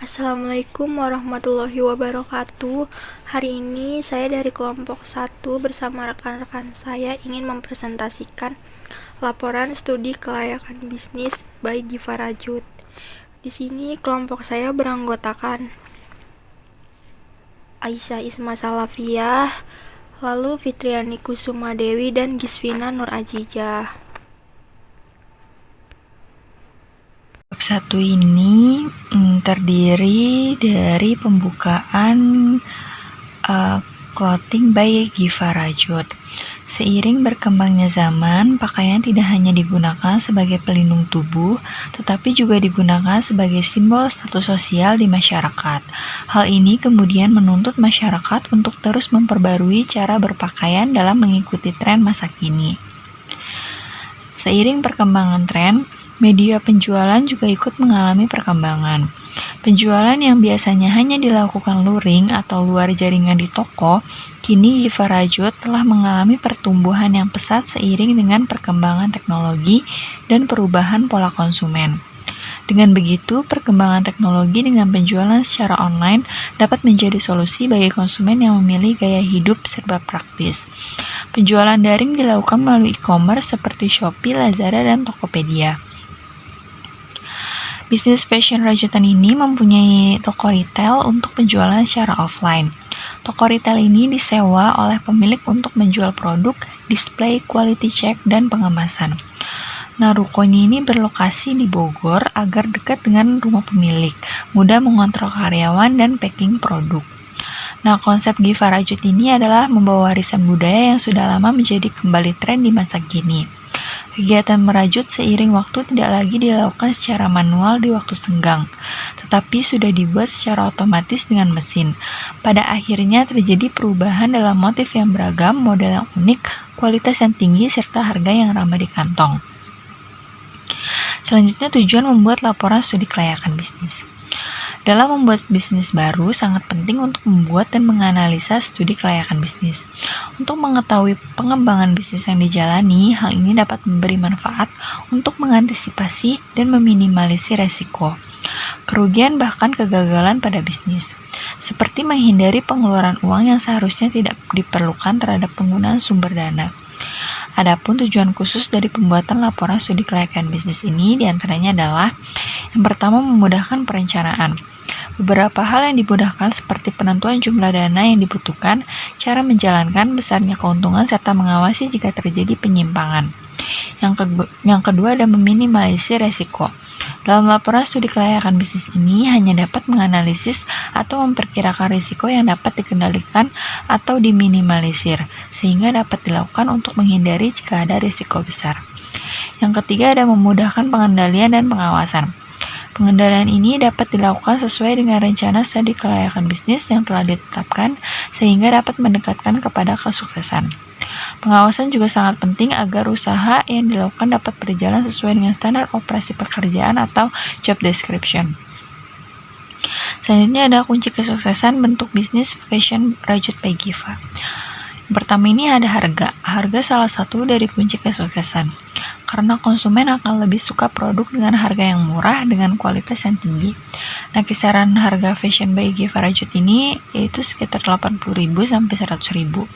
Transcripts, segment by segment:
Assalamualaikum warahmatullahi wabarakatuh. Hari ini saya dari kelompok 1 bersama rekan-rekan saya ingin mempresentasikan laporan studi kelayakan bisnis by Giva Rajut. Di sini kelompok saya beranggotakan Aisyah Isma Salafiyah, lalu Fitriani Kusuma Dewi dan Gisvina Nur Ajijah. Bab 1 ini terdiri dari pembukaan clothing by Giva Rajut. Seiring berkembangnya zaman, pakaian tidak hanya digunakan sebagai pelindung tubuh, tetapi juga digunakan sebagai simbol status sosial di masyarakat. Hal ini kemudian menuntut masyarakat untuk terus memperbarui cara berpakaian dalam mengikuti tren masa kini. Seiring perkembangan tren, media penjualan juga ikut mengalami perkembangan. Penjualan yang biasanya hanya dilakukan luring atau luar jaringan di toko, kini Giva Rajut telah mengalami pertumbuhan yang pesat seiring dengan perkembangan teknologi dan perubahan pola konsumen. Dengan begitu, perkembangan teknologi dengan penjualan secara online dapat menjadi solusi bagi konsumen yang memilih gaya hidup serba praktis. Penjualan daring dilakukan melalui e-commerce seperti Shopee, Lazada, dan Tokopedia. Bisnis fashion rajutan ini mempunyai toko retail untuk penjualan secara offline. Toko retail ini disewa oleh pemilik untuk menjual produk, display, quality check, dan pengemasan. Nah, rukonya ini berlokasi di Bogor agar dekat dengan rumah pemilik, mudah mengontrol karyawan dan packing produk. Nah, konsep Giva Rajut ini adalah membawa warisan budaya yang sudah lama menjadi kembali tren di masa kini. Kegiatan merajut seiring waktu tidak lagi dilakukan secara manual di waktu senggang, tetapi sudah dibuat secara otomatis dengan mesin. Pada akhirnya terjadi perubahan dalam motif yang beragam, model yang unik, kualitas yang tinggi, serta harga yang ramah di kantong. Selanjutnya, tujuan membuat laporan studi kelayakan bisnis. Dalam membuat bisnis baru, sangat penting untuk membuat dan menganalisa studi kelayakan bisnis. Untuk mengetahui pengembangan bisnis yang dijalani, hal ini dapat memberi manfaat untuk mengantisipasi dan meminimalisir resiko, kerugian bahkan kegagalan pada bisnis, seperti menghindari pengeluaran uang yang seharusnya tidak diperlukan terhadap penggunaan sumber dana. Adapun tujuan khusus dari pembuatan laporan studi kelayakan bisnis ini diantaranya adalah yang pertama, memudahkan perencanaan. Beberapa hal yang dimudahkan seperti penentuan jumlah dana yang dibutuhkan, cara menjalankan, besarnya keuntungan, serta mengawasi jika terjadi penyimpangan. Yang kedua ada meminimalisir resiko. Dalam laporan studi kelayakan bisnis ini hanya dapat menganalisis atau memperkirakan risiko yang dapat dikendalikan atau diminimalisir, sehingga dapat dilakukan untuk menghindari jika ada risiko besar. Yang ketiga ada memudahkan pengendalian dan pengawasan. Pengendalian ini dapat dilakukan sesuai dengan rencana studi kelayakan bisnis yang telah ditetapkan, sehingga dapat mendekatkan kepada kesuksesan. Pengawasan juga sangat penting agar usaha yang dilakukan dapat berjalan sesuai dengan standar operasi pekerjaan atau job description. Selanjutnya ada kunci kesuksesan bentuk bisnis fashion Rajut by Giva. Yang pertama ini ada harga. Harga salah satu dari kunci kesuksesan, karena konsumen akan lebih suka produk dengan harga yang murah dengan kualitas yang tinggi. Nah, kisaran harga fashion by Giva Rajut ini yaitu sekitar 80.000 sampai 100.000.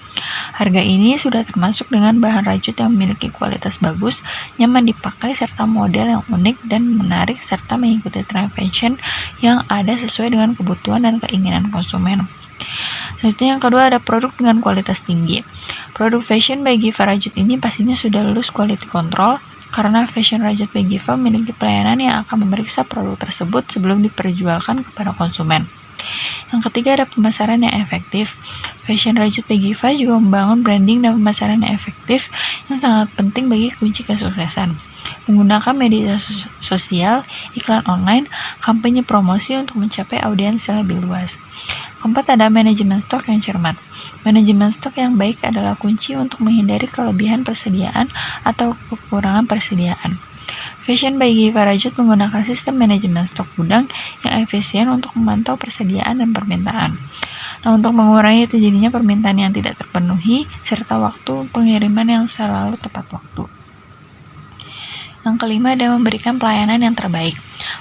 Harga ini sudah termasuk dengan bahan rajut yang memiliki kualitas bagus, nyaman dipakai, serta model yang unik dan menarik, serta mengikuti tren fashion yang ada sesuai dengan kebutuhan dan keinginan konsumen. Selanjutnya yang kedua ada produk dengan kualitas tinggi. Produk fashion by Giva Rajut ini pastinya sudah lulus quality control, karena Fashion Rajut by Giva memiliki pelayanan yang akan memeriksa produk tersebut sebelum diperjualkan kepada konsumen. Yang ketiga ada pemasaran yang efektif. Fashion Rajut by Giva juga membangun branding dan pemasaran yang efektif yang sangat penting bagi kunci kesuksesan. Menggunakan media sosial, iklan online, kampanye promosi untuk mencapai audiens yang lebih luas. Keempat ada manajemen stok yang cermat. Manajemen stok yang baik adalah kunci untuk menghindari kelebihan persediaan atau kekurangan persediaan. Fashion by Giva Rajut menggunakan sistem manajemen stok gudang yang efisien untuk memantau persediaan dan permintaan. Nah, untuk mengurangi terjadinya permintaan yang tidak terpenuhi, serta waktu pengiriman yang selalu tepat waktu. Yang kelima ada memberikan pelayanan yang terbaik.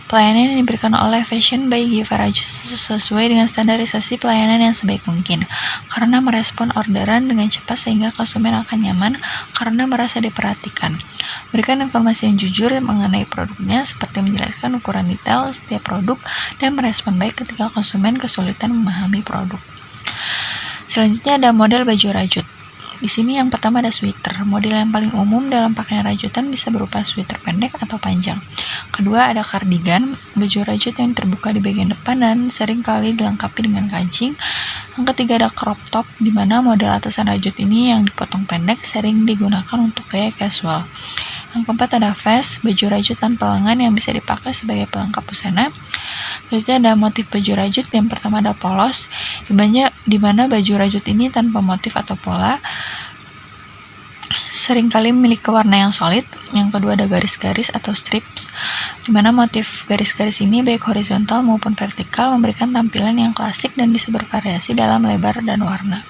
Pelayanan yang diberikan oleh Fashion by Giva Rajut sesuai dengan standarisasi pelayanan yang sebaik mungkin, karena merespon orderan dengan cepat sehingga konsumen akan nyaman karena merasa diperhatikan. Berikan informasi yang jujur mengenai produknya, seperti menjelaskan ukuran detail setiap produk dan merespon baik ketika konsumen kesulitan memahami produk. Selanjutnya ada model baju rajut. Di sini yang pertama ada sweater. Model yang paling umum dalam pakaian rajutan bisa berupa sweater pendek atau panjang. Kedua ada cardigan, baju rajut yang terbuka di bagian depan dan sering kali dilengkapi dengan kancing. Yang ketiga ada crop top, di mana model atasan rajut ini yang dipotong pendek sering digunakan untuk gaya casual. Yang keempat ada vest, baju rajut tanpa lengan yang bisa dipakai sebagai pelengkap busana. Selanjutnya ada motif baju rajut. Yang pertama ada polos, di mana baju rajut ini tanpa motif atau pola, seringkali memiliki warna yang solid. Yang kedua ada garis-garis atau strips, di mana motif garis-garis ini baik horizontal maupun vertikal memberikan tampilan yang klasik dan bisa bervariasi dalam lebar dan warna.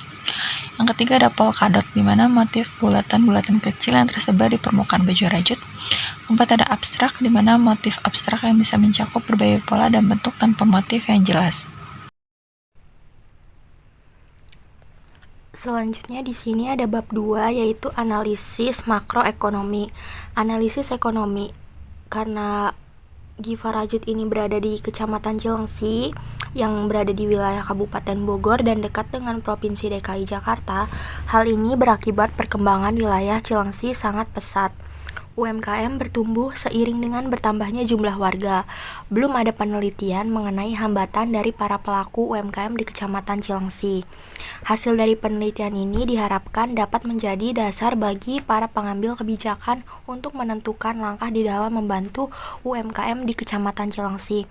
Yang ketiga ada polka dot, di mana motif bulatan-bulatan kecil yang tersebar di permukaan baju rajut. Keempat ada abstrak, di mana motif abstrak yang bisa mencakup berbagai pola dan bentuk tanpa motif yang jelas. Selanjutnya di sini ada bab 2, yaitu analisis makroekonomi. Analisis ekonomi. Karena Giva Rajut ini berada di Kecamatan Cilengsi yang berada di wilayah Kabupaten Bogor dan dekat dengan Provinsi DKI Jakarta, hal ini berakibat perkembangan wilayah Cilengsi sangat pesat. UMKM bertumbuh seiring dengan bertambahnya jumlah warga. Belum ada penelitian mengenai hambatan dari para pelaku UMKM di Kecamatan Cilengsi. Hasil dari penelitian ini diharapkan dapat menjadi dasar bagi para pengambil kebijakan untuk menentukan langkah di dalam membantu UMKM di Kecamatan Cilengsi.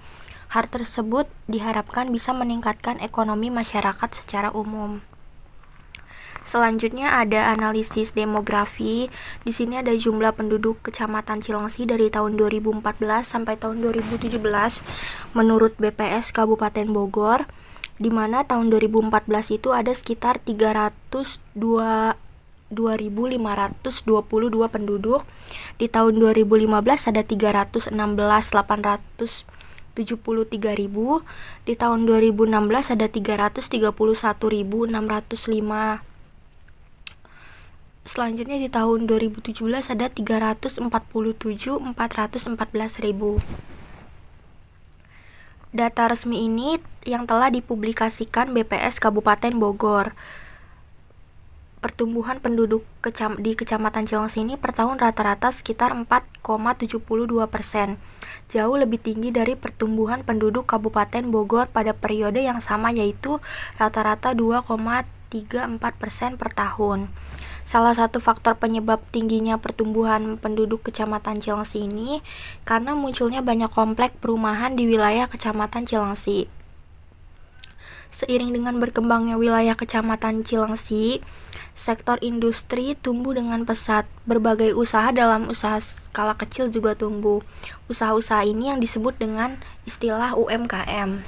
Hal tersebut diharapkan bisa meningkatkan ekonomi masyarakat secara umum. Selanjutnya ada analisis demografi. Di sini ada jumlah penduduk Kecamatan Cilengsi dari tahun 2014 sampai tahun 2017 menurut BPS Kabupaten Bogor, di mana tahun 2014 itu ada sekitar 2.522 penduduk. Di tahun 2015 ada 316.873.000. Di tahun 2016 ada 331.605. Selanjutnya di tahun 2017 ada 347.414.000. Data resmi ini yang telah dipublikasikan BPS Kabupaten Bogor. Pertumbuhan penduduk di Kecamatan Cilengsi ini per tahun rata-rata sekitar 4,72%. Jauh lebih tinggi dari pertumbuhan penduduk Kabupaten Bogor pada periode yang sama, yaitu rata-rata 2,34% per tahun. Salah satu faktor penyebab tingginya pertumbuhan penduduk Kecamatan Cilengsi ini karena munculnya banyak komplek perumahan di wilayah Kecamatan Cilengsi. Seiring dengan berkembangnya wilayah Kecamatan Cilengsi, sektor industri tumbuh dengan pesat. Berbagai usaha dalam usaha skala kecil juga tumbuh. Usaha-usaha ini yang disebut dengan istilah UMKM.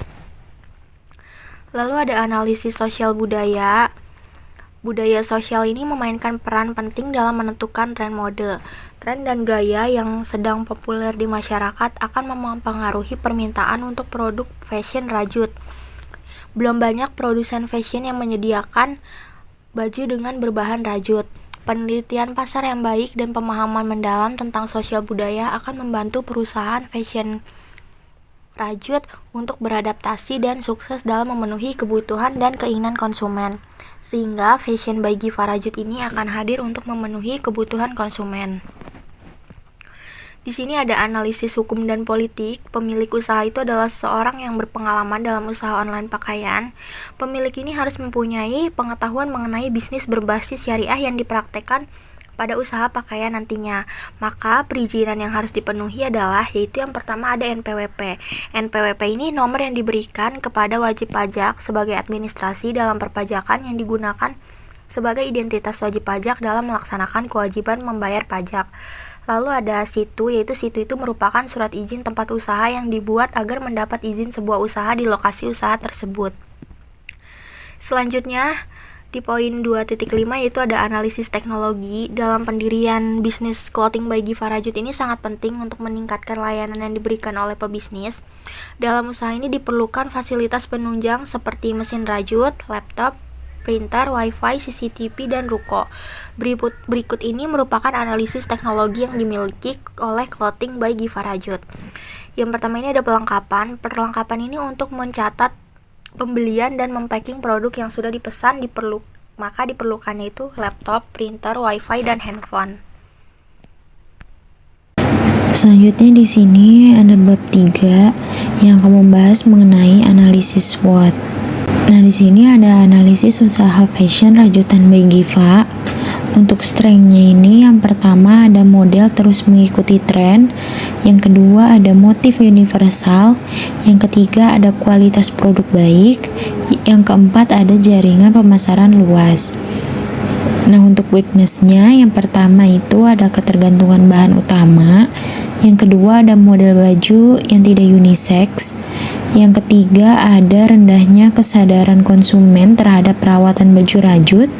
Lalu ada analisis sosial budaya. Budaya sosial ini memainkan peran penting dalam menentukan tren mode. Tren dan gaya yang sedang populer di masyarakat akan mempengaruhi permintaan untuk produk fashion rajut. Belum banyak produsen fashion yang menyediakan baju dengan berbahan rajut. Penelitian pasar yang baik dan pemahaman mendalam tentang sosial budaya akan membantu perusahaan fashion rajut untuk beradaptasi dan sukses dalam memenuhi kebutuhan dan keinginan konsumen. Sehingga Fashion by Giva Rajut ini akan hadir untuk memenuhi kebutuhan konsumen. Di sini ada analisis hukum dan politik. Pemilik usaha itu adalah seseorang yang berpengalaman dalam usaha online pakaian. Pemilik ini harus mempunyai pengetahuan mengenai bisnis berbasis syariah yang dipraktekkan pada usaha pakaian nantinya. Maka perizinan yang harus dipenuhi adalah, yaitu yang pertama ada NPWP. NPWP ini nomor yang diberikan kepada wajib pajak sebagai administrasi dalam perpajakan yang digunakan sebagai identitas wajib pajak dalam melaksanakan kewajiban membayar pajak. Lalu ada situ, yaitu situ itu merupakan surat izin tempat usaha yang dibuat agar mendapat izin sebuah usaha di lokasi usaha tersebut. Selanjutnya Di poin 2.5 yaitu ada analisis teknologi. Dalam pendirian bisnis Clothing by Giva Rajut ini sangat penting untuk meningkatkan layanan yang diberikan oleh pebisnis. Dalam usaha ini diperlukan fasilitas penunjang seperti mesin rajut, laptop, printer, wifi, CCTV, dan ruko. Berikut ini merupakan analisis teknologi yang dimiliki oleh Clothing by Giva Rajut. Yang pertama ini ada perlengkapan. Perlengkapan ini untuk mencatat pembelian dan mempacking produk yang sudah dipesan, maka diperlukannya itu laptop, printer, wifi, dan handphone. Selanjutnya di sini ada bab 3 yang akan membahas mengenai analisis SWOT. Nah, di sini ada analisis usaha fashion rajutan by Giva. Untuk strength-nya ini, yang pertama ada model terus mengikuti tren, yang kedua ada motif universal, yang ketiga ada kualitas produk baik, yang keempat ada jaringan pemasaran luas. Nah, untuk weakness-nya, yang pertama itu ada ketergantungan bahan utama, yang kedua ada model baju yang tidak unisex, yang ketiga ada rendahnya kesadaran konsumen terhadap perawatan baju rajut,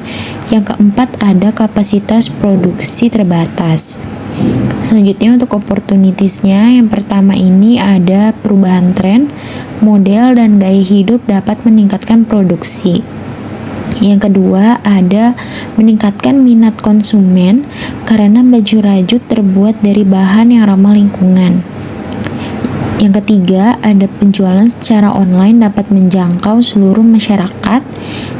yang keempat ada kapasitas produksi terbatas. Selanjutnya untuk opportunities-nya, yang pertama ini ada perubahan tren, model, dan gaya hidup dapat meningkatkan produksi. Yang kedua ada meningkatkan minat konsumen karena baju rajut terbuat dari bahan yang ramah lingkungan. Yang ketiga ada penjualan secara online dapat menjangkau seluruh masyarakat.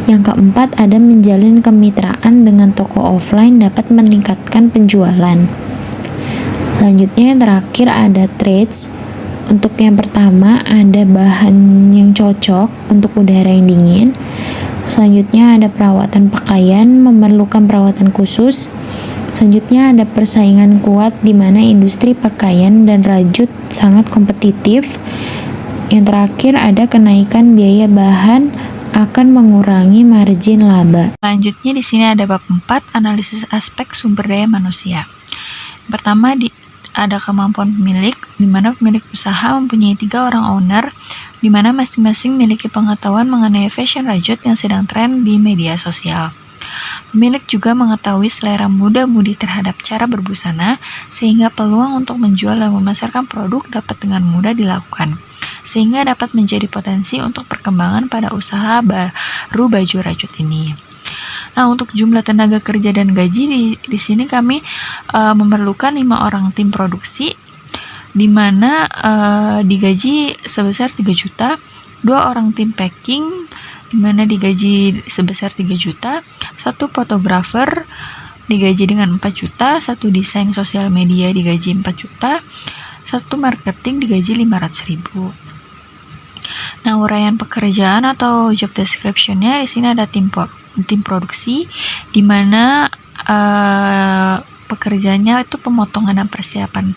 Yang keempat ada menjalin kemitraan dengan toko offline dapat meningkatkan penjualan. Selanjutnya yang terakhir ada trades. Untuk yang pertama ada bahan yang cocok untuk udara yang dingin. Selanjutnya ada perawatan pakaian memerlukan perawatan khusus. Selanjutnya ada persaingan kuat di mana industri pakaian dan rajut sangat kompetitif. Yang terakhir ada kenaikan biaya bahan akan mengurangi margin laba. Selanjutnya di sini ada bab 4 analisis aspek sumber daya manusia. Pertama ada kemampuan pemilik, di mana pemilik usaha mempunyai 3 orang owner, di mana masing-masing memiliki pengetahuan mengenai fashion rajut yang sedang tren di media sosial. Pemilik juga mengetahui selera muda-mudi terhadap cara berbusana, sehingga peluang untuk menjual dan memasarkan produk dapat dengan mudah dilakukan, sehingga dapat menjadi potensi untuk perkembangan pada usaha baru baju rajut ini. Nah, untuk jumlah tenaga kerja dan gaji di sini kami memerlukan 5 orang tim produksi, di mana digaji sebesar 3 juta, 2 orang tim packing, di mana digaji sebesar 3 juta, 1 fotografer digaji dengan 4 juta, 1 desain sosial media digaji 4 juta, 1 marketing digaji 500.000. Nah, uraian pekerjaan atau job description-nya di sini ada tim produksi, di mana pekerjaannya itu pemotongan dan persiapan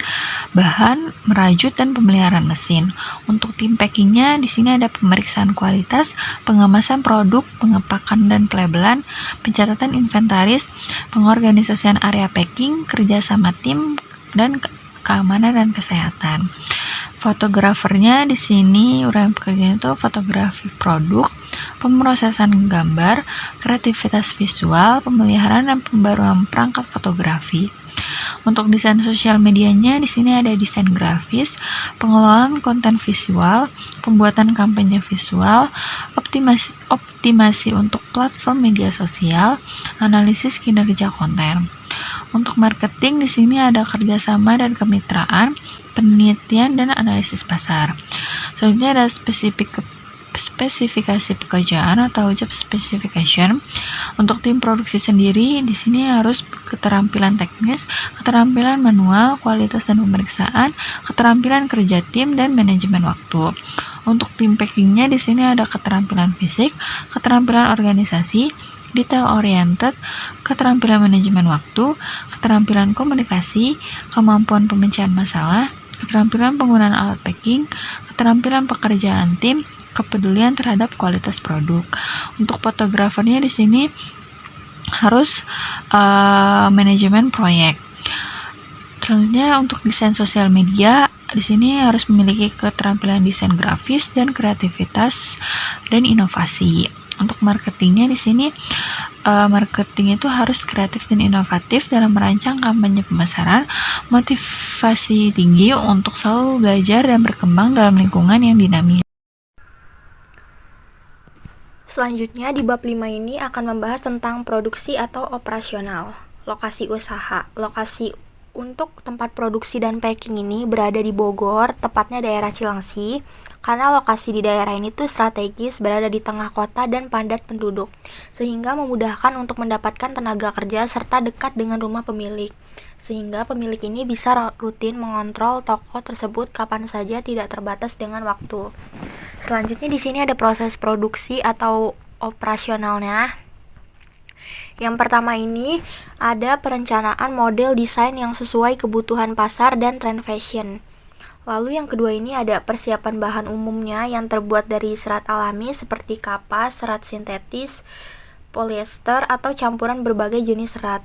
bahan, merajut, dan pemeliharaan mesin. Untuk tim packingnya di sini ada pemeriksaan kualitas, pengemasan produk, pengepakan dan pelabelan, pencatatan inventaris, pengorganisasian area packing, kerja sama tim, dan keamanan dan kesehatan. Fotografernya di sini uraian pekerjaan itu fotografi produk, pemrosesan gambar, kreativitas visual, pemeliharaan dan pembaruan perangkat fotografi. Untuk desain sosial medianya di sini ada desain grafis, pengelolaan konten visual, pembuatan kampanye visual, optimasi untuk platform media sosial, analisis kinerja konten. Untuk marketing di sini ada kerjasama dan kemitraan, penelitian dan analisis pasar. Selanjutnya ada spesifikasi pekerjaan atau job specification. Untuk tim produksi sendiri di sini harus keterampilan teknis, keterampilan manual, kualitas dan pemeriksaan, keterampilan kerja tim dan manajemen waktu. Untuk tim packingnya di sini ada keterampilan fisik, keterampilan organisasi, detail oriented, keterampilan manajemen waktu, keterampilan komunikasi, kemampuan pemecahan masalah, keterampilan penggunaan alat packing, keterampilan pekerjaan tim, kepedulian terhadap kualitas produk. Untuk fotografernya di sini harus manajemen proyek. Selanjutnya untuk desain sosial media di sini harus memiliki keterampilan desain grafis dan kreativitas dan inovasi. Untuk marketingnya di sini marketing itu harus kreatif dan inovatif dalam merancang kampanye pemasaran, motivasi tinggi untuk selalu belajar dan berkembang dalam lingkungan yang dinamis. Selanjutnya di bab 5 ini akan membahas tentang produksi atau operasional. Lokasi usaha. Lokasi untuk tempat produksi dan packing ini berada di Bogor, tepatnya daerah Cilengsi, karena lokasi di daerah ini tuh strategis, berada di tengah kota dan padat penduduk, sehingga memudahkan untuk mendapatkan tenaga kerja serta dekat dengan rumah pemilik. Sehingga pemilik ini bisa rutin mengontrol toko tersebut kapan saja, tidak terbatas dengan waktu. Selanjutnya di sini ada proses produksi atau operasionalnya. Yang pertama ini ada perencanaan model desain yang sesuai kebutuhan pasar dan tren fashion. Lalu yang kedua ini ada persiapan bahan umumnya yang terbuat dari serat alami seperti kapas, serat sintetis, polyester, atau campuran berbagai jenis serat.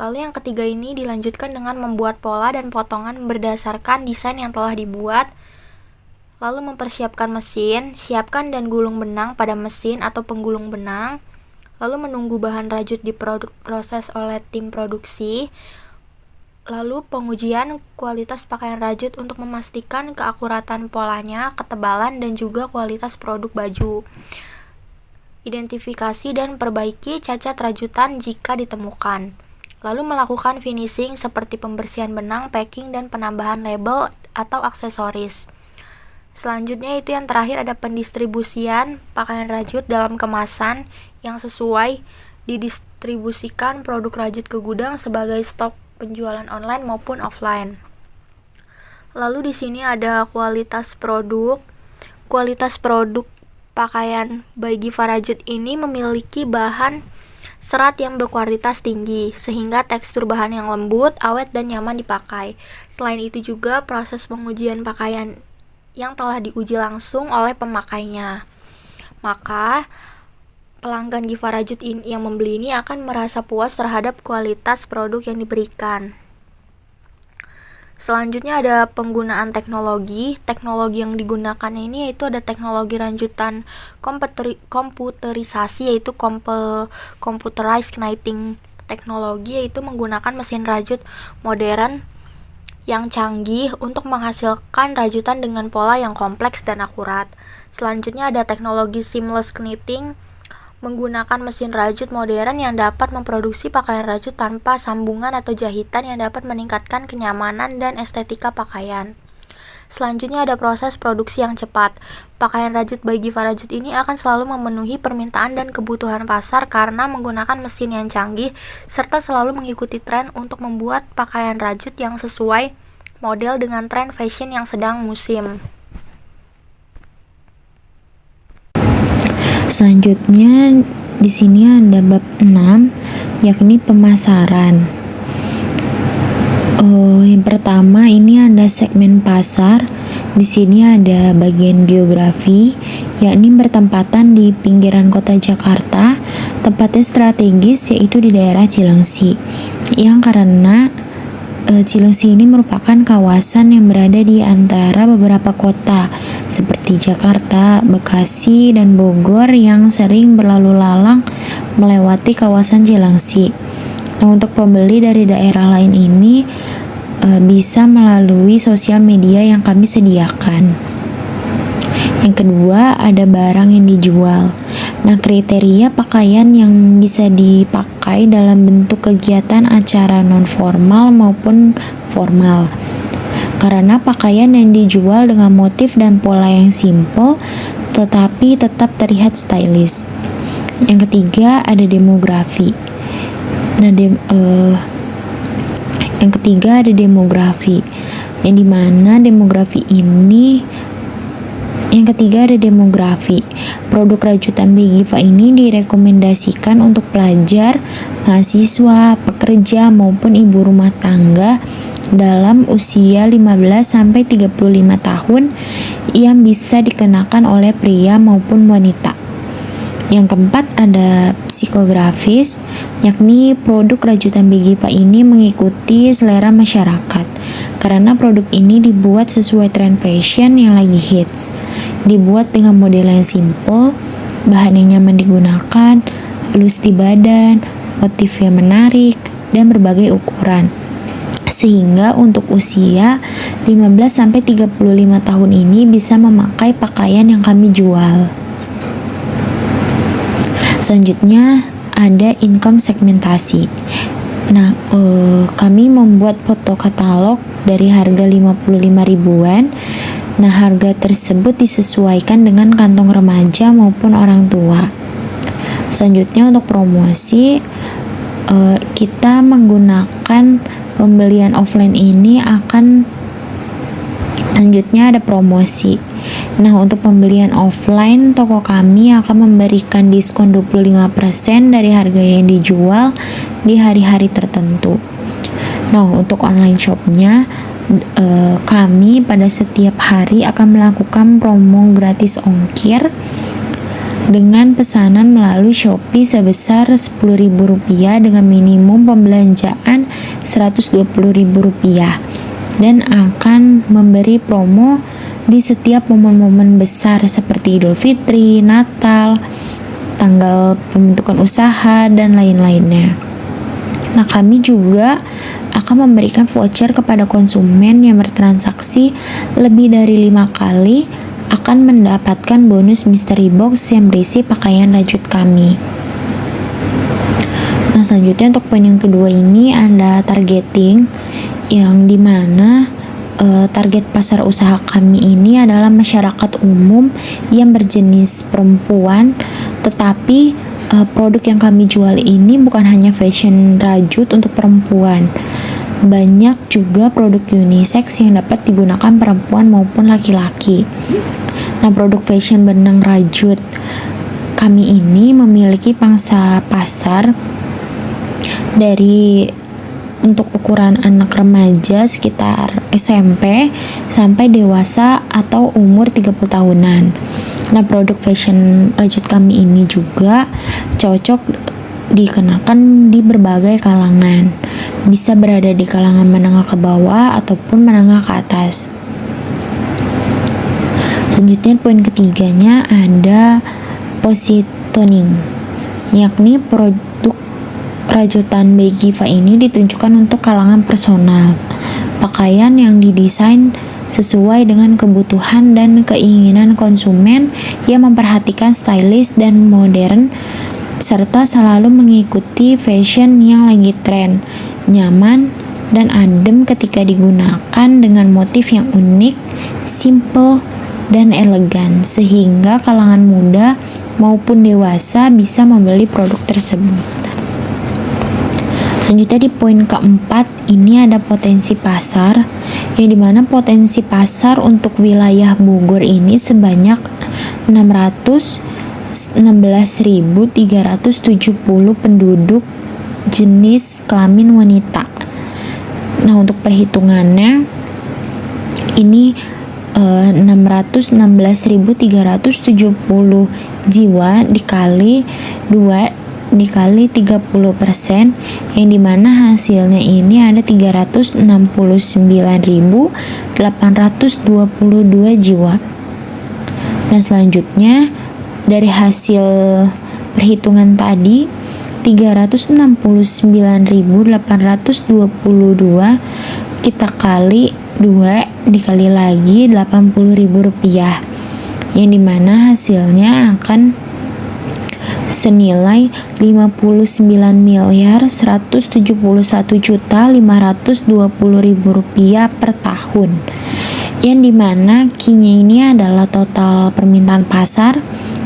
Lalu yang ketiga ini dilanjutkan dengan membuat pola dan potongan berdasarkan desain yang telah dibuat. Lalu mempersiapkan mesin, siapkan dan gulung benang pada mesin atau penggulung benang. Lalu menunggu bahan rajut diproses oleh tim produksi. Lalu pengujian kualitas pakaian rajut untuk memastikan keakuratan polanya, ketebalan, dan juga kualitas produk baju. Identifikasi dan perbaiki cacat rajutan jika ditemukan. Lalu melakukan finishing seperti pembersihan benang, packing, dan penambahan label atau aksesoris. Selanjutnya itu yang terakhir ada pendistribusian pakaian rajut dalam kemasan yang sesuai, didistribusikan produk rajut ke gudang sebagai stok penjualan online maupun offline. Lalu di sini ada kualitas produk. Kualitas produk pakaian by Giva Rajut ini memiliki bahan serat yang berkualitas tinggi sehingga tekstur bahan yang lembut, awet, dan nyaman dipakai. Selain itu juga proses pengujian pakaian yang telah diuji langsung oleh pemakainya. Maka pelanggan Giva Rajut yang membeli ini akan merasa puas terhadap kualitas produk yang diberikan. Selanjutnya ada penggunaan teknologi. Teknologi yang digunakan ini yaitu ada teknologi lanjutan komputerisasi, yaitu computerized knitting teknologi, yaitu menggunakan mesin rajut modern yang canggih untuk menghasilkan rajutan dengan pola yang kompleks dan akurat. Selanjutnya ada teknologi seamless knitting, menggunakan mesin rajut modern yang dapat memproduksi pakaian rajut tanpa sambungan atau jahitan yang dapat meningkatkan kenyamanan dan estetika pakaian. Selanjutnya ada proses produksi yang cepat. Pakaian rajut by Giva Rajut ini akan selalu memenuhi permintaan dan kebutuhan pasar karena menggunakan mesin yang canggih serta selalu mengikuti tren untuk membuat pakaian rajut yang sesuai model dengan tren fashion yang sedang musim. Selanjutnya di sini ada bab 6 yakni pemasaran. Yang pertama ini ada segmen pasar. Di sini ada bagian geografi, yakni bertempatan di pinggiran kota Jakarta, tempatnya strategis yaitu di daerah Cilengsi. Yang karena Cilengsi ini merupakan kawasan yang berada di antara beberapa kota seperti Jakarta, Bekasi, dan Bogor yang sering berlalu lalang melewati kawasan Cilengsi. Nah, untuk pembeli dari daerah lain ini bisa melalui sosial media yang kami sediakan. Yang kedua, ada barang yang dijual. Nah, kriteria pakaian yang bisa dipakai dalam bentuk kegiatan acara non-formal maupun formal. Karena pakaian yang dijual dengan motif dan pola yang simple, tetapi tetap terlihat stylish. Yang ketiga, ada demografi. Nah, yang ketiga ada demografi, yang dimana demografi ini Yang ketiga ada demografi. Produk rajutan by Giva ini direkomendasikan untuk pelajar, mahasiswa, pekerja maupun ibu rumah tangga dalam usia 15-35 tahun yang bisa dikenakan oleh pria maupun wanita. Yang keempat ada psikografis, yakni produk rajutan by Giva ini mengikuti selera masyarakat karena produk ini dibuat sesuai tren fashion yang lagi hits. Dibuat dengan model yang simple, bahan yang nyaman digunakan, halus di badan, motif yang menarik, dan berbagai ukuran. Sehingga untuk usia 15-35 tahun ini bisa memakai pakaian yang kami jual. Selanjutnya ada income segmentasi. Nah, kami membuat foto katalog dari harga 55 ribuan. Nah, harga tersebut disesuaikan dengan kantong remaja maupun orang tua. Selanjutnya untuk promosi, kita menggunakan pembelian offline ini akan selanjutnya ada promosi. Nah, untuk pembelian offline, toko kami akan memberikan diskon 25% dari harga yang dijual di hari-hari tertentu. Nah, untuk online shopnya, kami pada setiap hari akan melakukan promo gratis ongkir dengan pesanan melalui Shopee sebesar Rp10.000 dengan minimum pembelanjaan Rp120.000 dan akan memberi promo di setiap momen-momen besar seperti Idul Fitri, Natal, tanggal pembentukan usaha, dan lain-lainnya. Nah, kami juga akan memberikan voucher kepada konsumen yang bertransaksi lebih dari 5 kali akan mendapatkan bonus mystery box yang berisi pakaian rajut kami. Nah, selanjutnya untuk poin yang kedua ini ada targeting, yang dimana target pasar usaha kami ini adalah masyarakat umum yang berjenis perempuan, tetapi produk yang kami jual ini bukan hanya fashion rajut untuk perempuan. Banyak juga produk unisex yang dapat digunakan perempuan maupun laki-laki. Nah, produk fashion benang rajut kami ini memiliki pangsa pasar dari untuk ukuran anak remaja sekitar SMP sampai dewasa atau umur 30 tahunan. Nah, produk fashion rajut kami ini juga cocok dikenakan di berbagai kalangan. Bisa berada di kalangan menengah ke bawah ataupun menengah ke atas. Selanjutnya poin ketiganya ada positioning, yakni produk rajutan by Giva ini ditunjukkan untuk kalangan personal. Pakaian yang didesain sesuai dengan kebutuhan dan keinginan konsumen yang memperhatikan stylish dan modern serta selalu mengikuti fashion yang lagi tren, nyaman, dan adem ketika digunakan dengan motif yang unik, simple, dan elegan sehingga kalangan muda maupun dewasa bisa membeli produk tersebut. Selanjutnya di poin keempat ini ada potensi pasar, yang dimana potensi pasar untuk wilayah Bogor ini sebanyak 616.370 penduduk jenis kelamin wanita. Nah, untuk perhitungannya ini 616.370 jiwa dikali 2 dikali 30%, yang dimana hasilnya ini ada 369.822 jiwa. Nah, selanjutnya dari hasil perhitungan tadi 369.822 kita kali 2 dikali lagi Rp80.000, yang dimana hasilnya akan senilai Rp51.171.520.000 per tahun, yang dimana Q-nya ini adalah total permintaan pasar.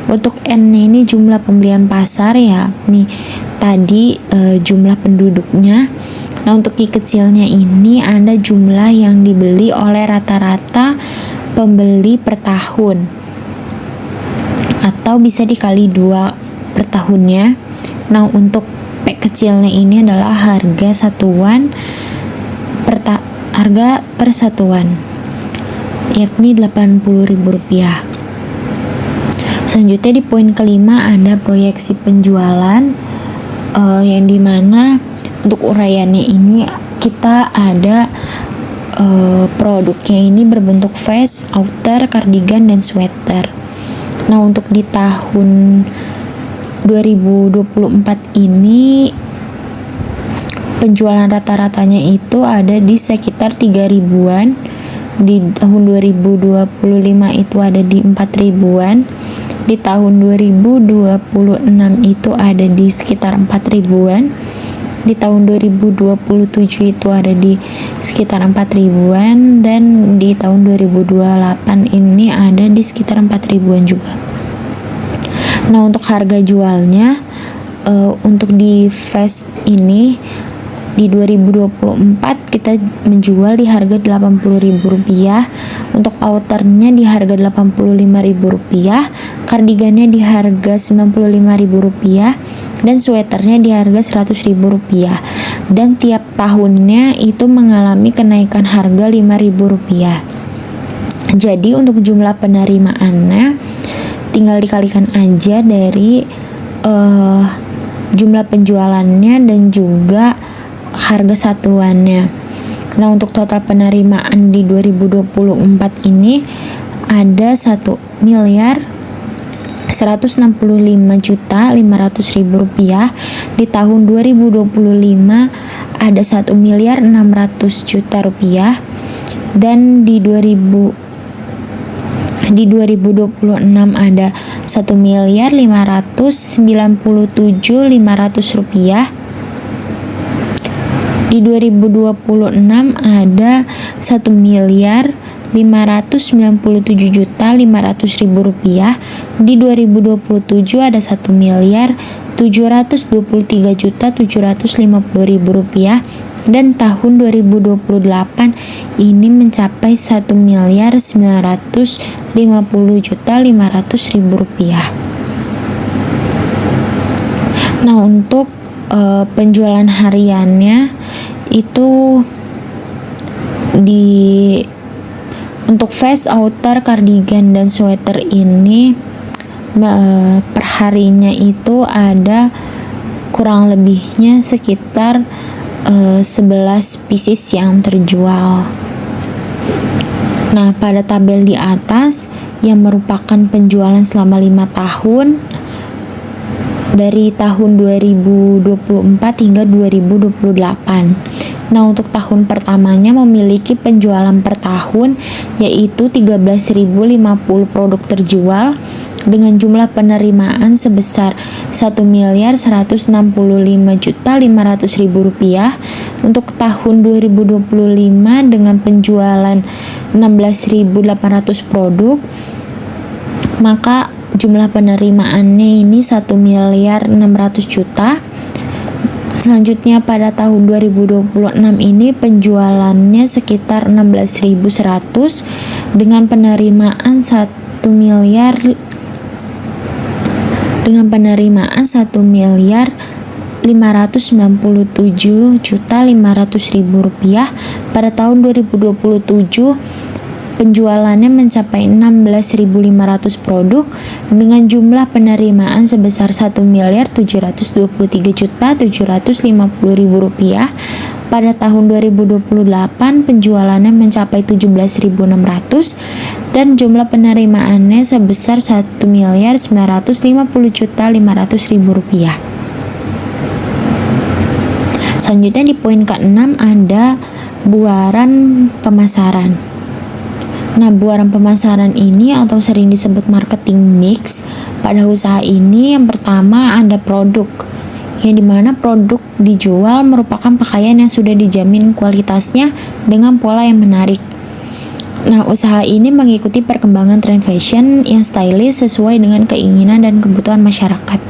Untuk N-nya ini jumlah pembelian pasar, ya nih tadi jumlah penduduknya. Nah, untuk Q kecilnya ini ada jumlah yang dibeli oleh rata-rata pembeli per tahun, atau bisa dikali 2 per tahunnya. Nah, untuk P kecilnya ini adalah harga satuan harga per satuan, yakni Rp80.000. Selanjutnya di poin kelima ada proyeksi penjualan, yang dimana untuk uraiannya ini kita ada produknya ini berbentuk vest, outer, cardigan, dan sweater. Nah, untuk di tahun 2024 ini penjualan rata-ratanya itu ada di sekitar 3 ribuan. Di tahun 2025 itu ada di 4 ribuan. Di tahun 2026 itu ada di sekitar 4 ribuan. Di tahun 2027 itu ada di sekitar 4 ribuan, dan di tahun 2028 ini ada di sekitar 4 ribuan juga. Nah, untuk harga jualnya untuk di Fest ini di 2024 kita menjual di harga Rp80.000, untuk outernya di harga Rp85.000, kardigannya di harga Rp95.000, dan sweaternya di harga Rp100.000. Dan tiap tahunnya itu mengalami kenaikan harga Rp5.000. Jadi untuk jumlah penerimaannya tinggal dikalikan aja dari jumlah penjualannya dan juga harga satuannya. Nah, untuk total penerimaan di 2024 ini ada 1.165.500.000 rupiah. Di tahun 2025 ada 1.600.000.000 rupiah, dan di 2026 ada 1.597.500.000 rupiah. Di 2026 ada 1.597.500.000 rupiah. Di 2027 ada 1.723.750.000 rupiah, dan tahun 2028 ini mencapai 1.950.500.000 rupiah. Nah, untuk penjualan hariannya itu untuk vest, outer, kardigan, dan sweater ini perharinya itu ada kurang lebihnya sekitar 11 pieces yang terjual. Nah, pada tabel di atas yang merupakan penjualan selama 5 tahun dari tahun 2024 hingga 2028. Nah, untuk tahun pertamanya memiliki penjualan per tahun yaitu 13.050 produk terjual dengan jumlah penerimaan sebesar Rp1.165.500.000. Untuk tahun 2025 dengan penjualan 16.800 produk, maka jumlah penerimaannya ini 1.600.000.000. Selanjutnya pada tahun 2026 ini penjualannya sekitar 16.100 dengan penerimaan 1.597.500.000 rupiah. Pada tahun 2027 penjualannya mencapai 16.500 produk dengan jumlah penerimaan sebesar 1.723.750.000 rupiah. Pada tahun 2028 penjualannya mencapai 17.600 dan jumlah penerimaannya sebesar 1.950.500.000 rupiah. Selanjutnya di poin ke-6 ada buaran pemasaran. Nah, buaran pemasaran ini atau sering disebut marketing mix. Pada usaha ini yang pertama ada produk, yang dimana produk dijual merupakan pakaian yang sudah dijamin kualitasnya dengan pola yang menarik. Nah, usaha ini mengikuti perkembangan tren fashion yang stylish sesuai dengan keinginan dan kebutuhan masyarakat.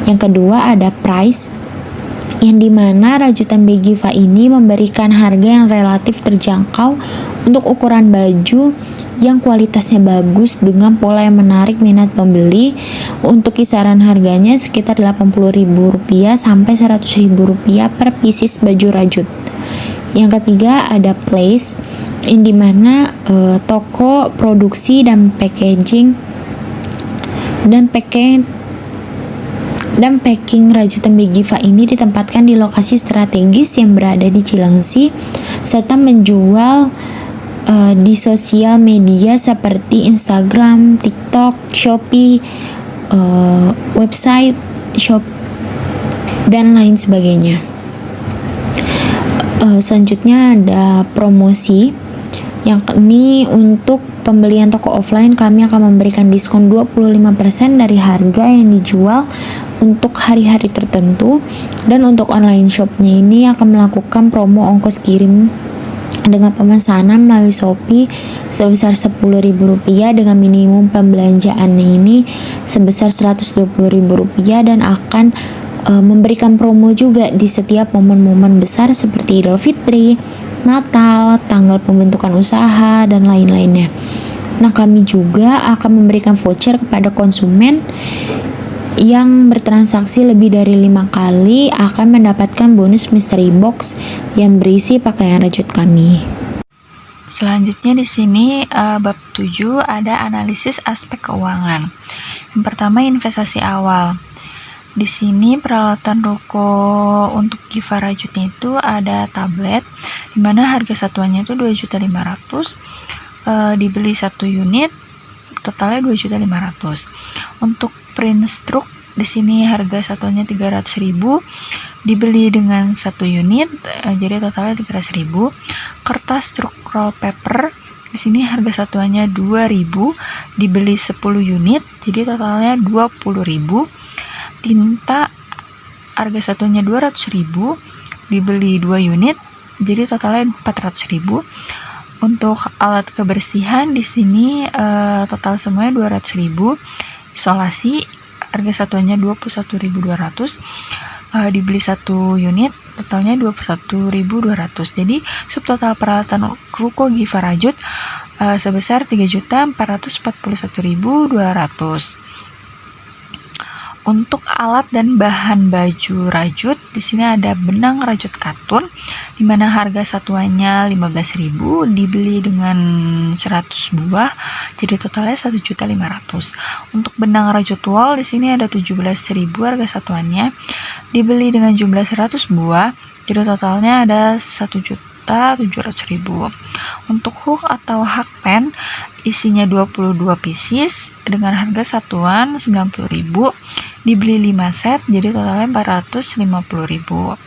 Yang kedua ada price, yang dimana rajutan Begiva ini memberikan harga yang relatif terjangkau untuk ukuran baju yang kualitasnya bagus dengan pola yang menarik minat pembeli. Untuk kisaran harganya sekitar Rp80.000 sampai Rp100.000 per pieces baju rajut. Yang ketiga ada place, yang dimana toko produksi dan packing rajutan Begiva ini ditempatkan di lokasi strategis yang berada di Cilengsi serta menjual di sosial media seperti Instagram, TikTok, Shopee, website, shop, dan lain sebagainya. Selanjutnya ada promosi. Yang ini untuk pembelian toko offline kami akan memberikan diskon 25% dari harga yang dijual untuk hari-hari tertentu, dan untuk online shopnya ini akan melakukan promo ongkos kirim dengan pemesanan melalui Shopee sebesar Rp10.000 dengan minimum pembelanjaannya ini sebesar Rp120.000, dan akan memberikan promo juga di setiap momen-momen besar seperti Idul Fitri, Natal, tanggal pembentukan usaha, dan lain-lainnya. Nah, kami juga akan memberikan voucher kepada konsumen yang bertransaksi lebih dari 5 kali akan mendapatkan bonus mystery box yang berisi pakaian rajut kami. Selanjutnya di sini bab 7 ada analisis aspek keuangan. Yang pertama, investasi awal. Di sini peralatan ruko untuk Giva Rajutnya itu ada tablet, dimana harga satuannya itu 2.500.000, dibeli 1 unit, totalnya 2.500.000. Untuk print stroke di sini harga satuannya 300.000, dibeli dengan 1 unit, jadi totalnya 300.000. Kertas stroke roll paper di sini harga satuannya 2.000, dibeli 10 unit, jadi totalnya 20.000. Tinta harga satunya 200.000, dibeli 2 unit, jadi totalnya 400.000. Untuk alat kebersihan di sini total semuanya 200.000. Isolasi harga satunya 21.200, dibeli 1 unit, totalnya 21.200. Jadi subtotal peralatan ruko Giva Rajut sebesar 3.441.200. Untuk alat dan bahan baju rajut, di sini ada benang rajut katun, di mana harga satuannya 15.000, dibeli dengan 100 buah, jadi totalnya 1.500.000. Untuk benang rajut wol di sini ada 17.000 harga satuannya, dibeli dengan jumlah 100 buah, jadi totalnya ada 1.700.000. Untuk hook atau hakpen isinya 22 pieces dengan harga satuan 90.000, dibeli 5 set, jadi totalnya 450.000.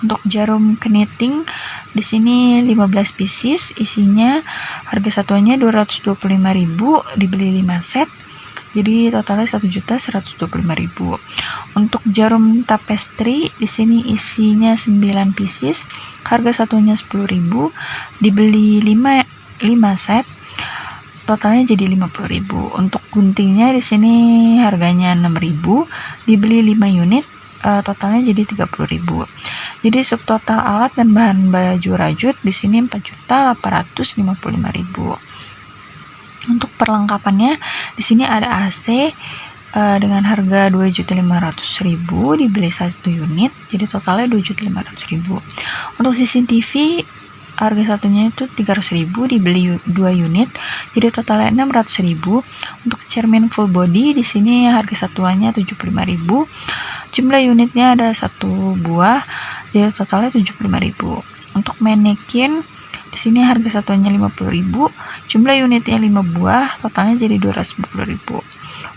Untuk jarum keniting di sini 15 pieces isinya harga satuannya 225.000, dibeli 5 set, jadi totalnya 1.125.000. Untuk jarum tapestry di sini isinya 9 pieces, harga satunya 10.000, dibeli 5 set, totalnya jadi 50.000. Untuk guntingnya di sini harganya 6.000, dibeli 5 unit, totalnya jadi 30.000. Jadi subtotal alat dan bahan baju rajut di sini 4.855.000. Untuk perlengkapannya di sini ada AC dengan harga 2.500.000, dibeli 1 unit, jadi totalnya 2.500.000. Untuk CCTV harga satunya itu 300.000, dibeli 2 unit, jadi totalnya 600.000. Untuk cermin full body di sini harga satuannya 75.000, jumlah unitnya ada 1 buah, jadi totalnya 75.000. Untuk manekin di sini harga satuannya 50.000, jumlah unitnya 5 buah, totalnya jadi 250.000.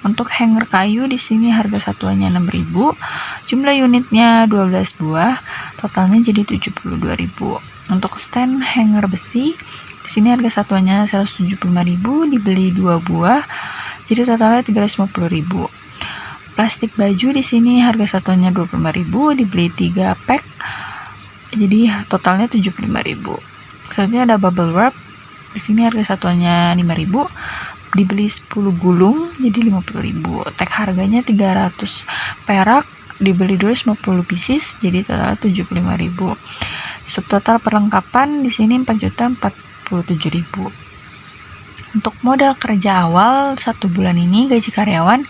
Untuk hanger kayu di sini harga satuannya 6.000, jumlah unitnya 12 buah, totalnya jadi 72.000. Untuk stand hanger besi di sini harga satuannya 175.000, dibeli 2 buah, jadi totalnya 350.000. Plastik baju di sini harga satuannya 25.000, dibeli 3 pack, jadi totalnya 75.000. Selanjutnya ada bubble wrap. Di sini harga satuannya 5.000, dibeli 10 gulung, jadi 50.000. Tag harganya 300 perak, dibeli 250 pieces, jadi total 75.000. Subtotal perlengkapan di sini 4.047.000. Untuk modal kerja awal 1 bulan ini gaji karyawan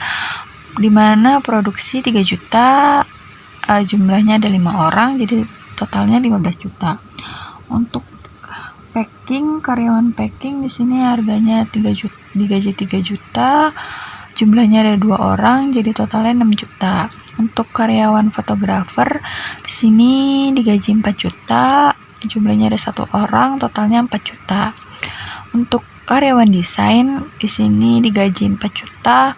di mana produksi 3 juta, jumlahnya ada 5 orang, jadi totalnya 15 juta. Untuk packing, karyawan packing di sini harganya 3 juta, digaji 3 juta, jumlahnya ada 2 orang, jadi totalnya 6 juta. Untuk karyawan fotografer di sini digaji 4 juta, jumlahnya ada 1 orang, totalnya 4 juta. Untuk karyawan desain di sini digaji 4 juta,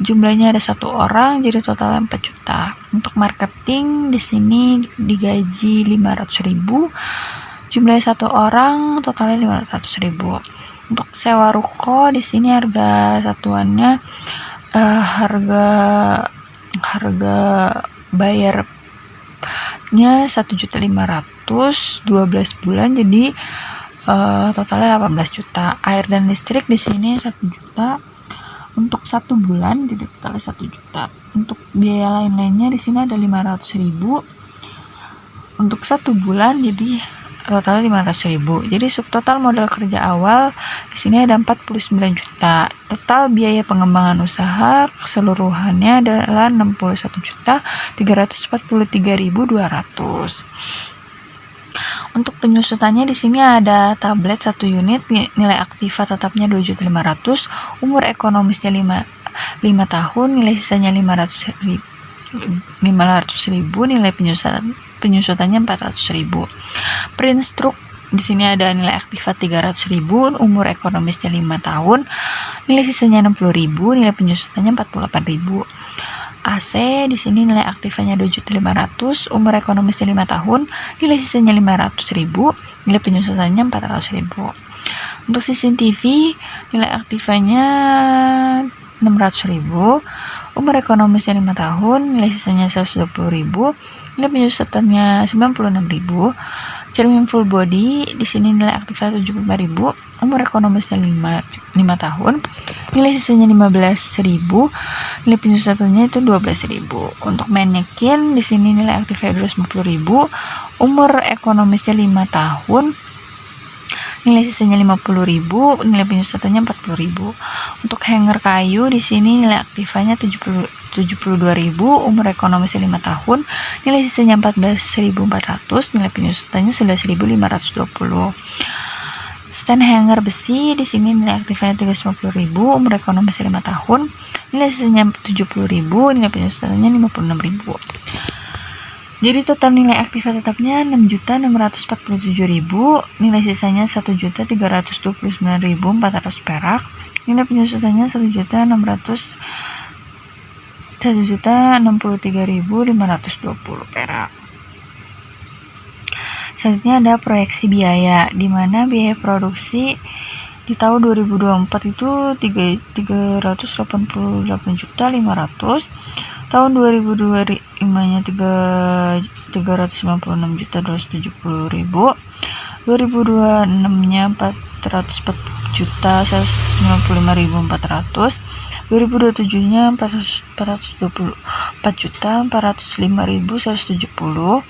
jumlahnya ada 1 orang, jadi totalnya 4 juta. Untuk marketing di sini digaji 500.000, jumlahnya 1 orang, totalnya 500.000. Untuk sewa ruko di sini harga satuannya harga bayarnya 1.500.000 12 bulan, jadi totalnya 18 juta. Air dan listrik di sini 1 juta untuk 1 bulan, jadi totalnya 1 juta. Untuk biaya lain-lainnya di sini ada 500.000 untuk 1 bulan, jadi totalnya 500.000. Jadi subtotal modal kerja awal di sini ada 49 juta. Total biaya pengembangan usaha keseluruhannya adalah 61.343.200. Untuk penyusutannya di sini ada tablet 1 unit, nilai aktiva tetapnya 2.500.000, umur ekonomisnya 5 tahun, nilai sisanya 500.000, nilai penyusutannya 400.000. Print struk di sini ada nilai aktiva 300.000, umur ekonomisnya 5 tahun, nilai sisanya 60.000, nilai penyusutannya 48.000. AC di sini nilai aktifanya 2.500.000, umur ekonomisnya 5 tahun, nilai sisanya 500.000, nilai penyusutannya 400.000. Untuk CCTV nilai aktifanya 600.000, umur ekonomisnya 5 tahun, nilai sisanya 120.000, nilai penyusutannya 96.000. Cermin full body di sini nilai aktifnya 75.000, umur ekonomisnya 5 tahun, nilai sisanya 15.000, nilai penyusutannya itu 12.000. Untuk manekin di sini nilai aktifnya 250.000, umur ekonomisnya 5 tahun, nilai sisanya 50.000, nilai penyusutannya 40.000. Untuk hanger kayu di sini nilai aktifnya 72.000, umur ekonomisnya 5 tahun, nilai sisanya 14.400, nilai penyusutannya 11.520. Stand hanger besi di sini nilai aktifnya 350.000, umur ekonomisnya 5 tahun, nilai sisanya 70.000, nilai penyusutannya 56.000. Jadi total nilai aktiva tetapnya 6.647.000, nilai sisanya 1.329.400 perak, nilai penyusutannya 1.063.520 perak. Selanjutnya ada proyeksi biaya, di mana biaya produksi di tahun 2024 itu 388.500.000, tahun 2025-nya 396.270.000, 2026-nya 404.195.400, 2027-nya 424.405.170,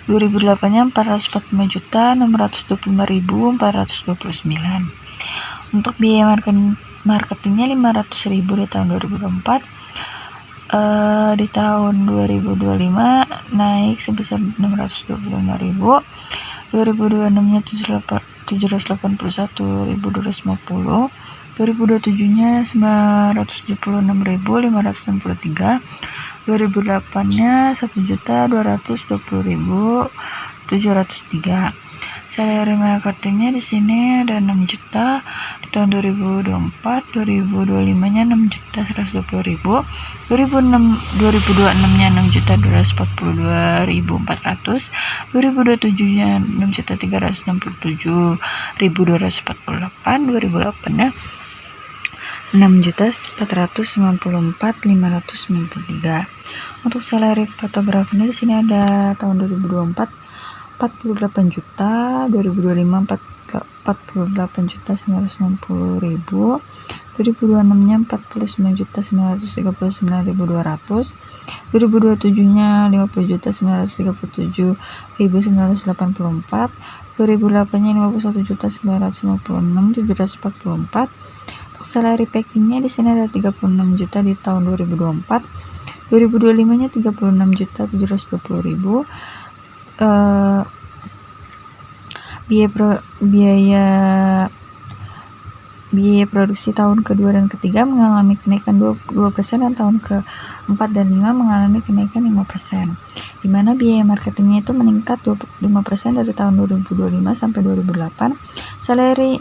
2008-nya 445.625.429. Untuk biaya marketingnya 500.000 di tahun 2024, di tahun 2025 naik sebesar 625.000, 2026-nya 781.250, 2027-nya 976.563, 2008-nya 1.220.703. Salary marketingnya di sini ada 6 juta di tahun 2024, 2025-nya 6.120.000, 2026-nya 6.242.400, 2027-nya 6.367.248, 2008-nya 6.494.593. Untuk salary fotografernya di sini ada tahun 2024 48 juta, 2025 48.960.000, 2026-nya 49.939.200, 2027-nya 50.937.984, 2008-nya 51.956.744. Untuk salary packingnya di sini ada 36 juta di tahun 2024, 2025-nya 36.720.000. Biaya produksi tahun kedua dan ketiga mengalami kenaikan 2% dan tahun ke-4 dan 5 mengalami kenaikan 5%, di mana biaya marketingnya itu meningkat 25% dari tahun 2025 sampai 2008. Salary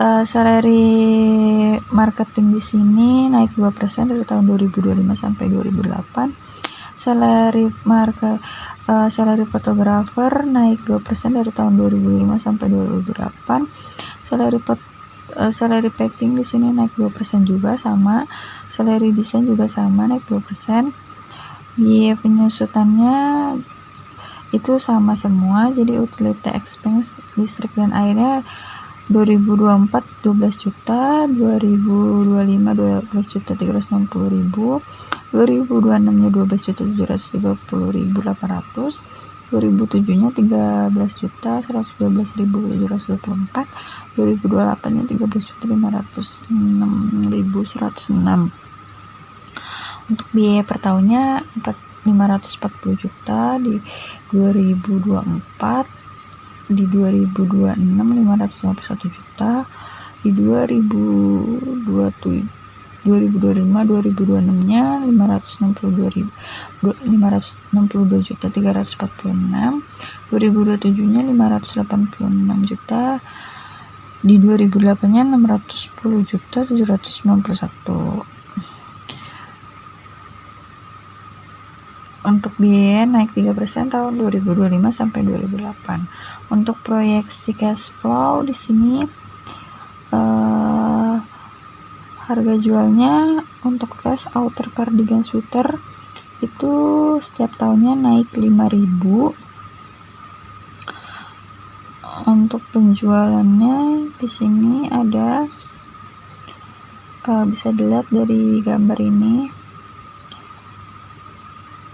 Salary marketing di sini naik 2% dari tahun 2025 sampai 2008. Salary fotografer naik 2% dari tahun 2005 sampai 2008. Salary packing di sini naik 2% juga sama. Salary desain juga sama, naik 2%. Biaya penyusutannya itu sama semua, jadi utility expense listrik dan airnya 2024 12 juta, 2025 12 juta 360 ribu, 2026 nya 12 juta 730 ribu 800, 2007 nya 13 juta 112 ribu 724, 2028 nya 13 juta 506 ribu 106. Untuk biaya per tahunnya 540 juta di 2024, di 2026 551 juta, di 2025 2026 nya 562 juta 346, 2027 nya 586 juta, di 2008 nya 610 juta 791. Untuk biaya naik 3% tahun 2025 sampai 2008. Untuk proyeksi cash flow di sini harga jualnya untuk dress, outer, cardigan, sweater itu setiap tahunnya naik 5.000. Untuk penjualannya di sini ada bisa dilihat dari gambar ini.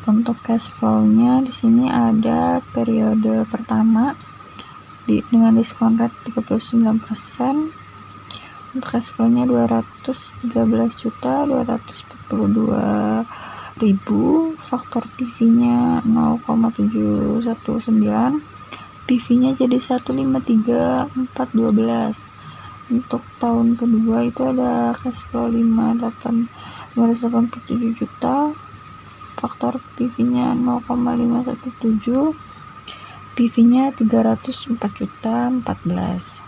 Untuk cash flow-nya di sini ada periode pertama dengan diskon rate 39%. Untuk cash flow-nya 213 juta 242 ribu. Faktor PV-nya 0,719. PV-nya jadi 153.412. Untuk tahun kedua itu ada cash flow 587 juta. Faktor PV-nya 0,517, PV-nya 304 juta 14.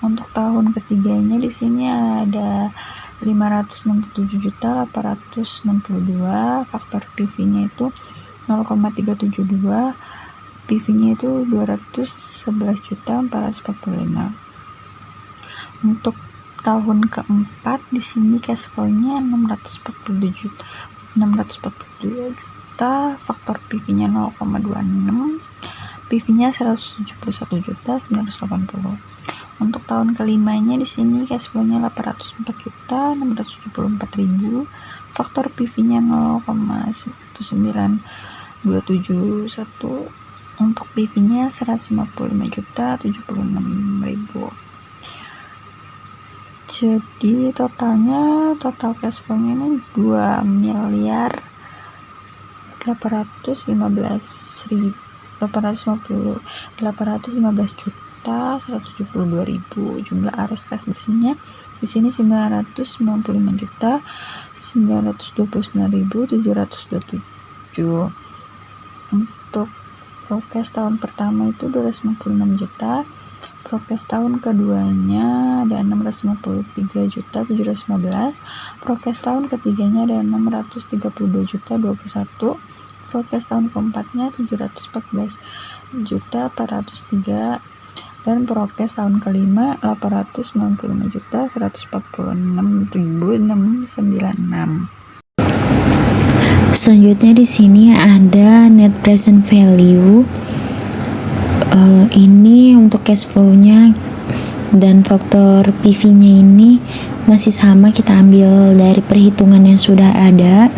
Untuk tahun ketiganya di sini ada 567 juta 862, faktor PV-nya itu 0,372, PV-nya itu 211 juta 445. Untuk tahun keempat di sini cash flow-nya 642 juta, faktor PV-nya 0,26, PV-nya 171 juta 980. Untuk tahun kelimanya di sini cash flow-nya 804 juta 674 ribu, faktor PV-nya 0,1927. Untuk PV-nya 155 juta 76 ribu. Jadi total cash flow-nya ini 2.815 juta 172 ribu. Jumlah arus kas bersihnya di sini 995 juta 929 ribu 727. Untuk prokes tahun pertama itu 256 juta. Prokes tahun keduanya ada 653 juta 715. Prokes tahun ketiganya ada 632 juta 21. Prokes tahun keempatnya 714 juta 403. Dan prokes tahun kelima 895 juta 146.696. Selanjutnya di sini ada net present value. Ini untuk cash flow-nya dan faktor PV-nya ini masih sama, kita ambil dari perhitungan yang sudah ada.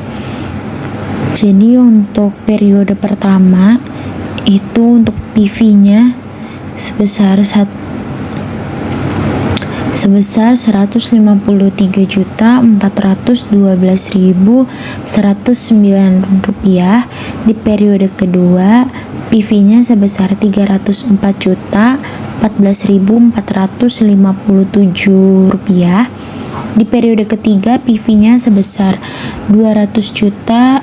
Jadi untuk periode pertama itu untuk PV-nya sebesar 153.412.109 rupiah. Di periode kedua PV-nya sebesar 304.14.457 rupiah. Di periode ketiga PV-nya sebesar 200 juta.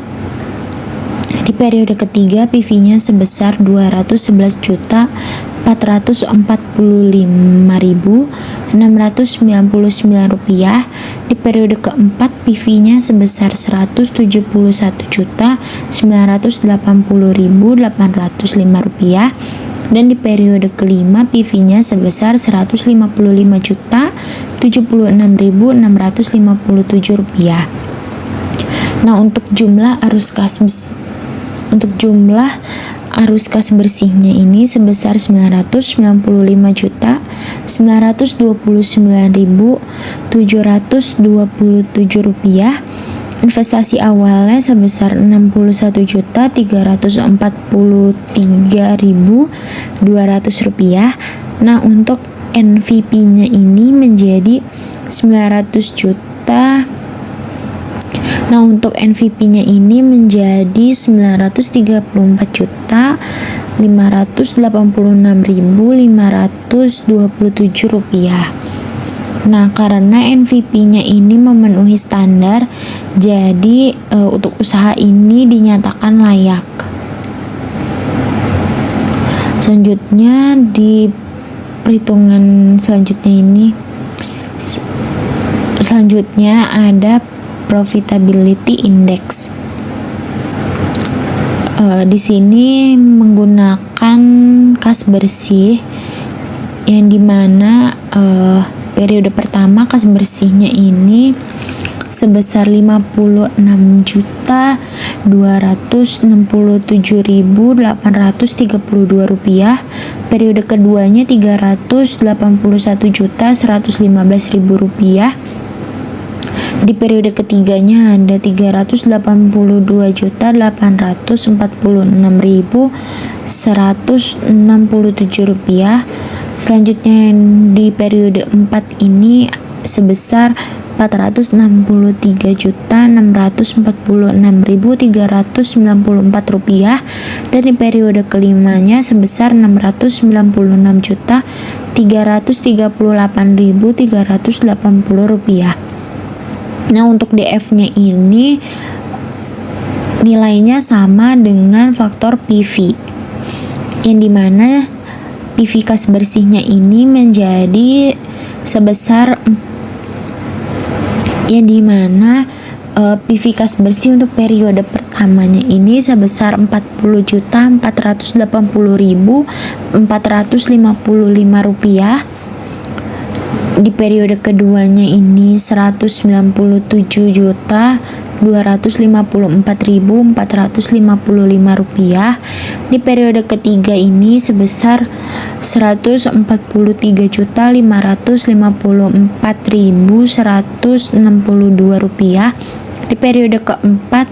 Di periode ketiga PV-nya sebesar 211 juta Rp445.699. Di periode keempat PV-nya sebesar Rp171.980.805, dan di periode kelima PV-nya sebesar Rp155.076.657. Nah, untuk jumlah arus kas bersihnya ini sebesar Rp959.729.727. Investasi awalnya sebesar Rp61.343.200. Nah, untuk NVP-nya ini menjadi 900 juta. Nah, untuk NVP-nya ini menjadi Rp934.586.527. Nah, karena NVP-nya ini memenuhi standar, jadi untuk usaha ini dinyatakan layak. Selanjutnya di perhitungan selanjutnya ada profitability index. Di sini menggunakan kas bersih yang dimana periode pertama kas bersihnya ini sebesar Rp5.667.832. Periode keduanya Rp381.115.000. Di periode ketiganya ada Rp382.846.167. Selanjutnya di periode 4 ini sebesar Rp466.646.394, dan di periode kelimanya sebesar Rp696.338.380. Nah, untuk DF-nya ini nilainya sama dengan faktor PV, yang dimana PV kas bersihnya ini menjadi sebesar PV kas bersih untuk periode pertamanya ini sebesar Rp40.480.455. Di periode keduanya ini Rp192.254.455. Di periode ketiga ini sebesar Rp143.554.162. Di periode keempat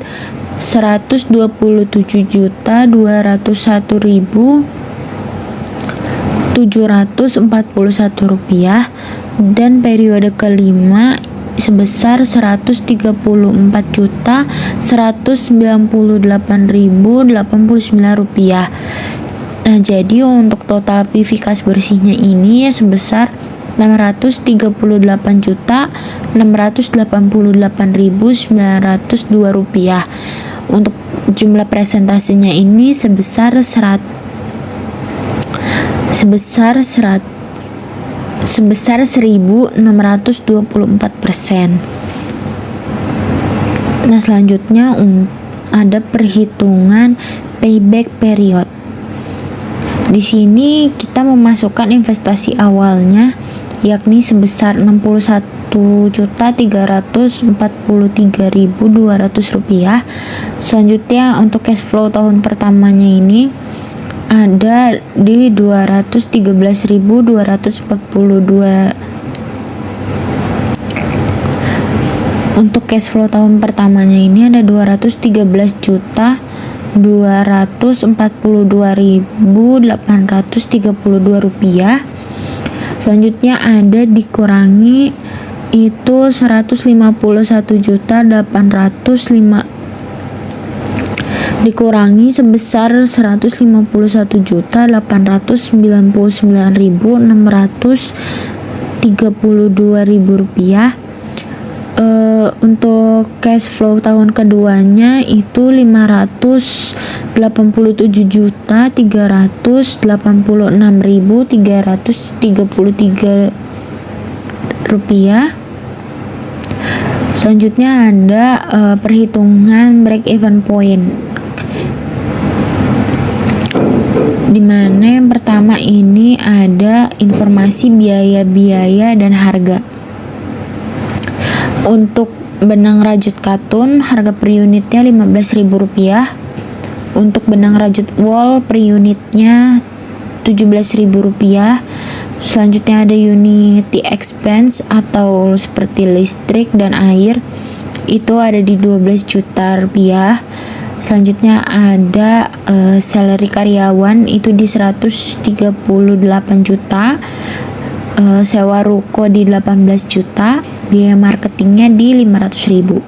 Rp127.201.741, dan periode kelima sebesar Rp134.198.089. Nah, jadi untuk total PV kas bersihnya ini sebesar Rp638.688.902. Untuk jumlah presentasinya ini sebesar 1.624%. Nah, selanjutnya ada perhitungan payback period. Di sini kita memasukkan investasi awalnya yakni sebesar Rp61.343.200. Selanjutnya untuk cash flow tahun pertamanya ini ada di Rp213.242. Untuk cash flow tahun pertamanya ini ada Rp213.242.832. Selanjutnya ada dikurangi itu dikurangi sebesar Rp151.899.632. Untuk cash flow tahun keduanya itu 587.386.333 rupiah. Selanjutnya ada perhitungan break even point, dimana yang pertama ini ada informasi biaya-biaya dan harga. Untuk benang rajut katun harga per unitnya Rp15.000. Untuk benang rajut wol per unitnya Rp17.000. Selanjutnya ada unity expense atau seperti listrik dan air, itu ada di Rp12 juta. Selanjutnya ada salary karyawan itu di 138 juta, sewa ruko di 18 juta, biaya marketingnya di 500.000.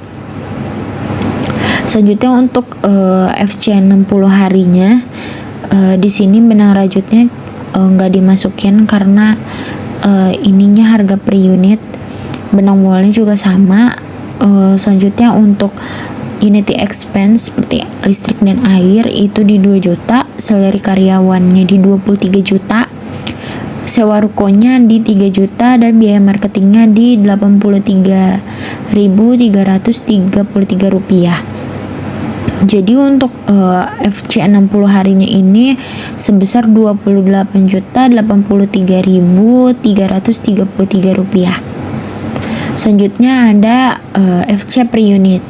Selanjutnya untuk FC 60 harinya, di sini benang rajutnya nggak dimasukin karena ininya harga per unit. Benang wolnya juga sama. Selanjutnya untuk unity expense seperti listrik dan air itu di 2 juta, salary karyawannya di 23 juta, sewa rukonya di 3 juta, dan biaya marketingnya di Rp83.333. Jadi untuk FC 60 harinya ini sebesar Rp28.83.333. Selanjutnya ada FC per unit.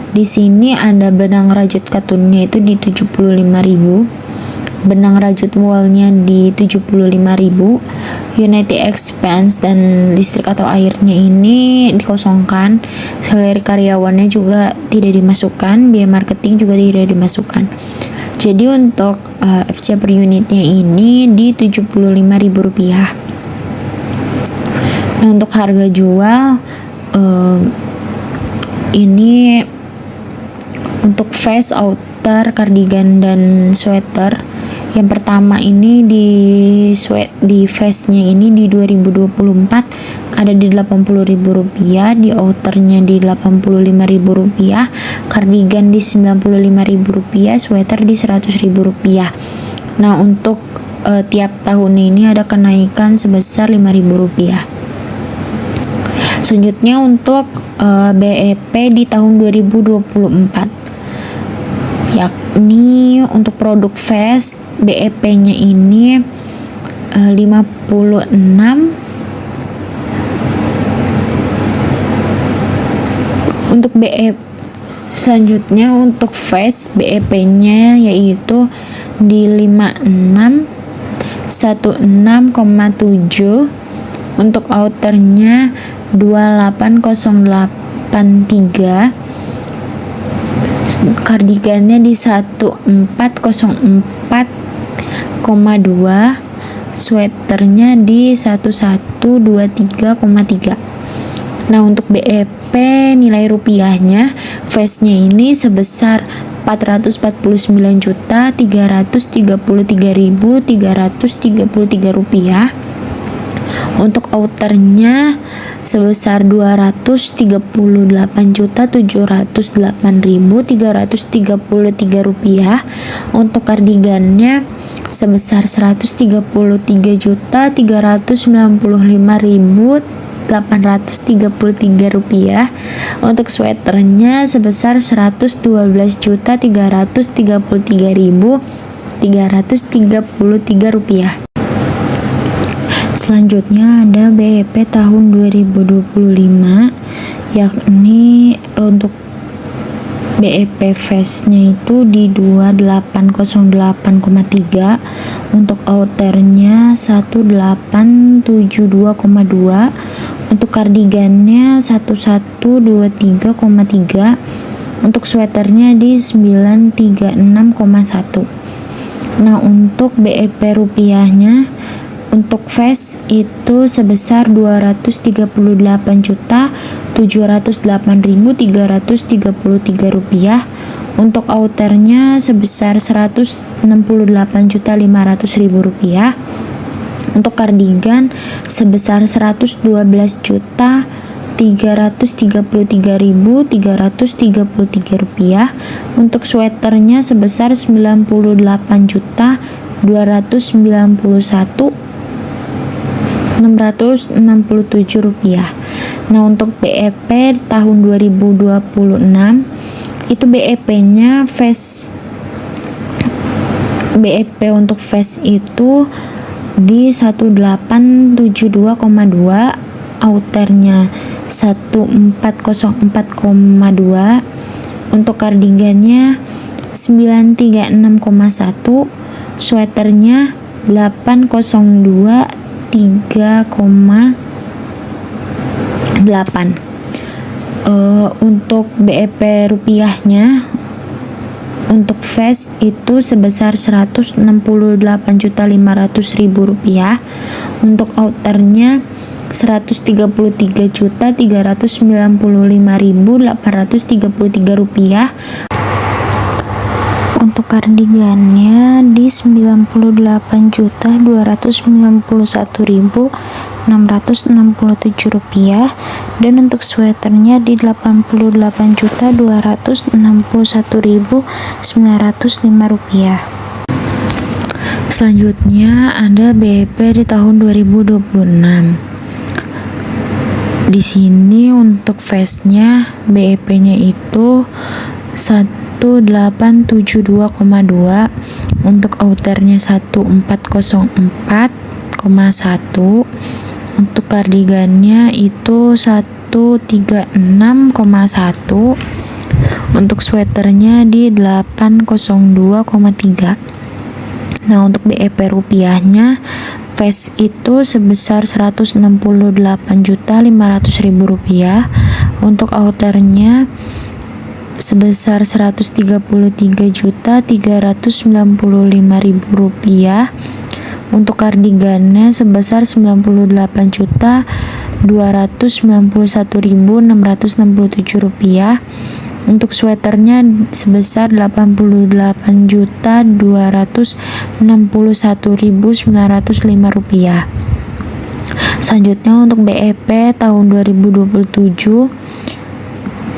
Di sini ada benang rajut katunnya itu di 75.000, benang rajut wallnya di 75.000, unity expense dan listrik atau airnya ini dikosongkan, salary karyawannya juga tidak dimasukkan, biaya marketing juga tidak dimasukkan. Jadi untuk FC per unitnya ini di Rp75.000. Nah, untuk harga jual ini untuk vest, outer, cardigan dan sweater. Yang pertama ini di vestnya ini di 2024 ada di Rp80.000, di outernya di Rp85.000, cardigan di Rp95.000, sweater di Rp100.000. Nah, untuk tiap tahun ini ada kenaikan sebesar Rp5.000. Selanjutnya untuk BEP di tahun 2024, yakni untuk produk vest BEP-nya ini 56. Untuk BEP selanjutnya untuk vest BEP-nya yaitu di 56 16,7. Untuk outernya 28083, kardigannya di 1404,2, sweaternya di 1123,3. Nah, untuk BEP nilai rupiahnya vestnya ini sebesar Rp449.333.333 Untuk outernya sebesar Rp238.708.333. Untuk kardigannya sebesar Rp133.395.833. Untuk sweaternya sebesar Rp112.333.333. Selanjutnya ada BEP tahun 2025, yakni untuk BEP vestnya itu di 2808,3, untuk outernya 1872,2, untuk kardigannya 1123,3, untuk sweaternya di 936,1. Nah, untuk BEP rupiahnya untuk vest itu sebesar Rp238.708.333. Untuk outernya sebesar Rp168.500.000. Untuk kardigan sebesar Rp112.708.333. Rp333.333. Untuk sweaternya sebesar Rp98.291.667. Nah, untuk BEP tahun 2026 itu BEP-nya BEP untuk vest itu di 1872,2, outernya 1404,2, untuk kardigannya 936,1, sweaternya 802,3,8. Untuk BEP rupiahnya untuk vest itu sebesar Rp168.500.000, untuk outernya Rp133.395.833. Untuk kardigannya di Rp98.291.667, dan untuk sweaternya di Rp88.261.905. Selanjutnya ada BEP di tahun 2026. Di sini untuk vestnya BEP-nya itu 1872,2, untuk outernya 1404,1, untuk kardigannya itu 136,1, untuk sweaternya di 802,3. Nah, untuk BEP rupiahnya vest itu sebesar Rp168.500.000, untuk outernya sebesar Rp133.395.000, untuk kardigannya sebesar Rp92.291.667, untuk sweaternya sebesar Rp82.261.905. Selanjutnya untuk BEP tahun 2027,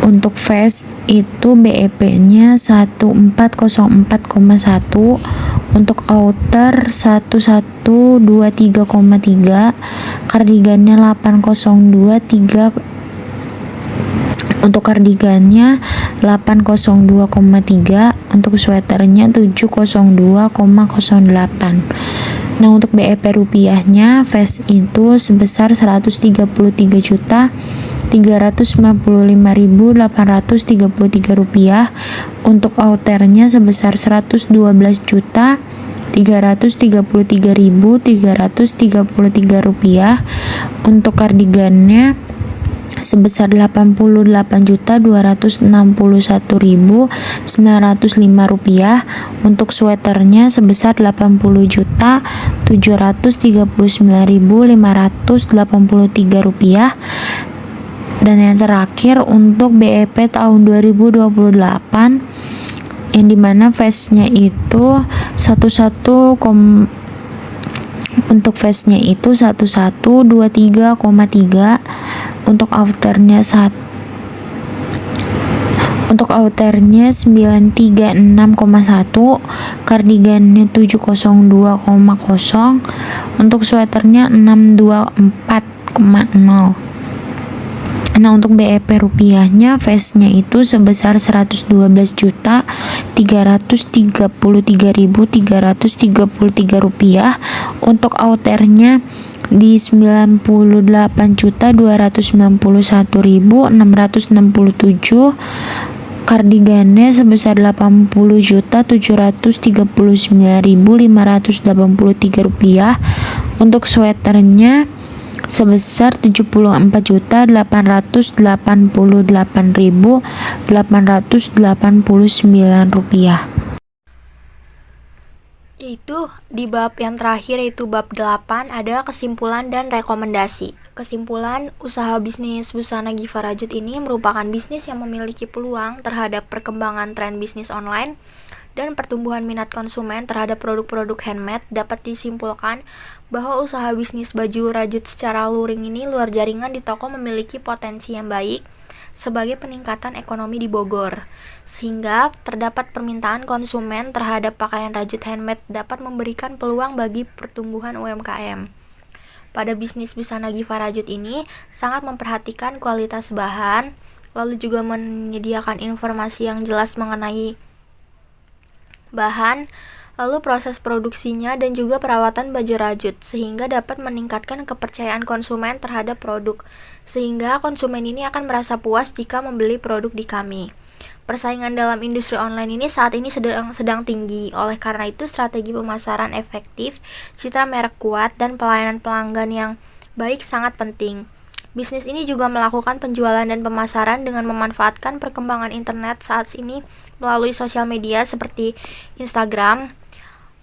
untuk vest itu BEP-nya 1404,1, untuk outer 1123,3, kardigannya 802,3, untuk kardigannya 802,3, untuk sweaternya 702,08. Nah, untuk BEP rupiahnya vest itu sebesar Rp133.395.833, untuk outernya sebesar Rp112.333.333, untuk kardigannya sebesar Rp80.821.905, untuk sweaternya sebesar Rp80.739.583. Dan yang terakhir untuk BEP tahun 2028, yang dimana vestnya itu untuk vestnya itu 1123,3, untuk outernya 936,1, kardigannya 702,0, untuk sweaternya 624,0. Nah, untuk BEP rupiahnya vestnya itu sebesar Rp112.333.333, untuk outernya di Rp90.891.667, kardigannya sebesar Rp80.739.583, untuk sweaternya sebesar Rp74.888.889. Yaitu di bab yang terakhir, yaitu bab 8, ada kesimpulan dan rekomendasi. Kesimpulan, usaha bisnis busana Giva Rajut ini merupakan bisnis yang memiliki peluang terhadap perkembangan tren bisnis online dan pertumbuhan minat konsumen terhadap produk-produk handmade, dapat disimpulkan bahwa usaha bisnis baju rajut secara luring ini luar jaringan di toko memiliki potensi yang baik sebagai peningkatan ekonomi di Bogor, sehingga terdapat permintaan konsumen terhadap pakaian rajut handmade dapat memberikan peluang bagi pertumbuhan UMKM. Pada bisnis busana Giva Rajut ini sangat memperhatikan kualitas bahan, lalu juga menyediakan informasi yang jelas mengenai bahan, lalu proses produksinya dan juga perawatan baju rajut, sehingga dapat meningkatkan kepercayaan konsumen terhadap produk, sehingga konsumen ini akan merasa puas jika membeli produk di kami. Persaingan dalam industri online ini saat ini sedang tinggi, oleh karena itu strategi pemasaran efektif, citra merek kuat, dan pelayanan pelanggan yang baik sangat penting. Bisnis ini juga melakukan penjualan dan pemasaran dengan memanfaatkan perkembangan internet saat ini melalui sosial media seperti Instagram,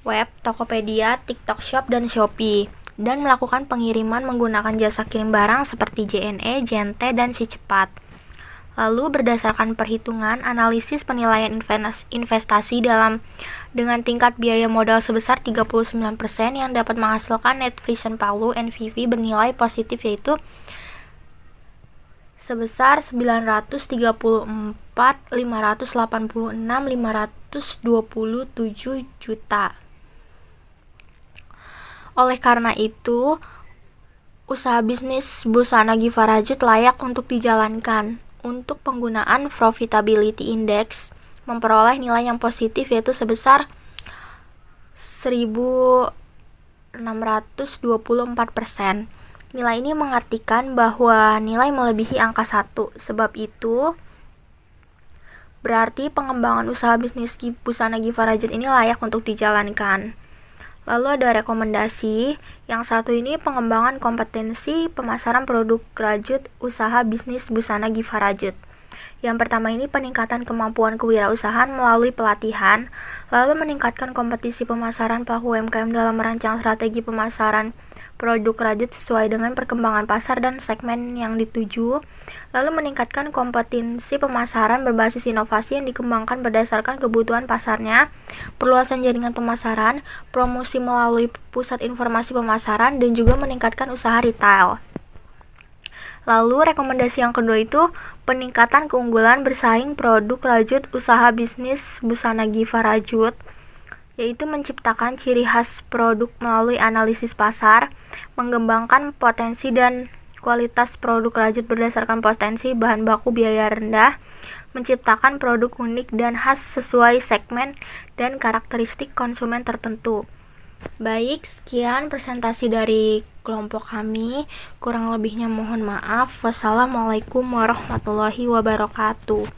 web, Tokopedia, TikTok Shop, dan Shopee, dan melakukan pengiriman menggunakan jasa kirim barang seperti JNE, JNT, dan Si Cepat. Lalu berdasarkan perhitungan analisis penilaian investasi dengan tingkat biaya modal sebesar 39% yang dapat menghasilkan net present value NPV bernilai positif, yaitu sebesar 934.586.527 juta. Oleh karena itu, usaha bisnis busana Giva Rajut layak untuk dijalankan. Untuk penggunaan profitability index memperoleh nilai yang positif, yaitu sebesar 1.624%. Nilai ini mengartikan bahwa nilai melebihi angka 1. Sebab itu, berarti pengembangan usaha bisnis busana Giva Rajut ini layak untuk dijalankan. Lalu ada rekomendasi. Yang satu ini pengembangan kompetensi pemasaran produk rajut usaha bisnis busana Giva Rajut. Yang pertama ini peningkatan kemampuan kewirausahaan melalui pelatihan, lalu meningkatkan kompetisi pemasaran pelaku UMKM dalam merancang strategi pemasaran produk rajut sesuai dengan perkembangan pasar dan segmen yang dituju, lalu meningkatkan kompetensi pemasaran berbasis inovasi yang dikembangkan berdasarkan kebutuhan pasarnya, perluasan jaringan pemasaran, promosi melalui pusat informasi pemasaran, dan juga meningkatkan usaha retail. Lalu rekomendasi yang kedua itu peningkatan keunggulan bersaing produk rajut usaha bisnis busana Giva Rajut, yaitu menciptakan ciri khas produk melalui analisis pasar, mengembangkan potensi dan kualitas produk rajut berdasarkan potensi bahan baku biaya rendah, menciptakan produk unik dan khas sesuai segmen dan karakteristik konsumen tertentu. Baik, sekian presentasi dari kelompok kami. Kurang lebihnya mohon maaf. Wassalamualaikum warahmatullahi wabarakatuh.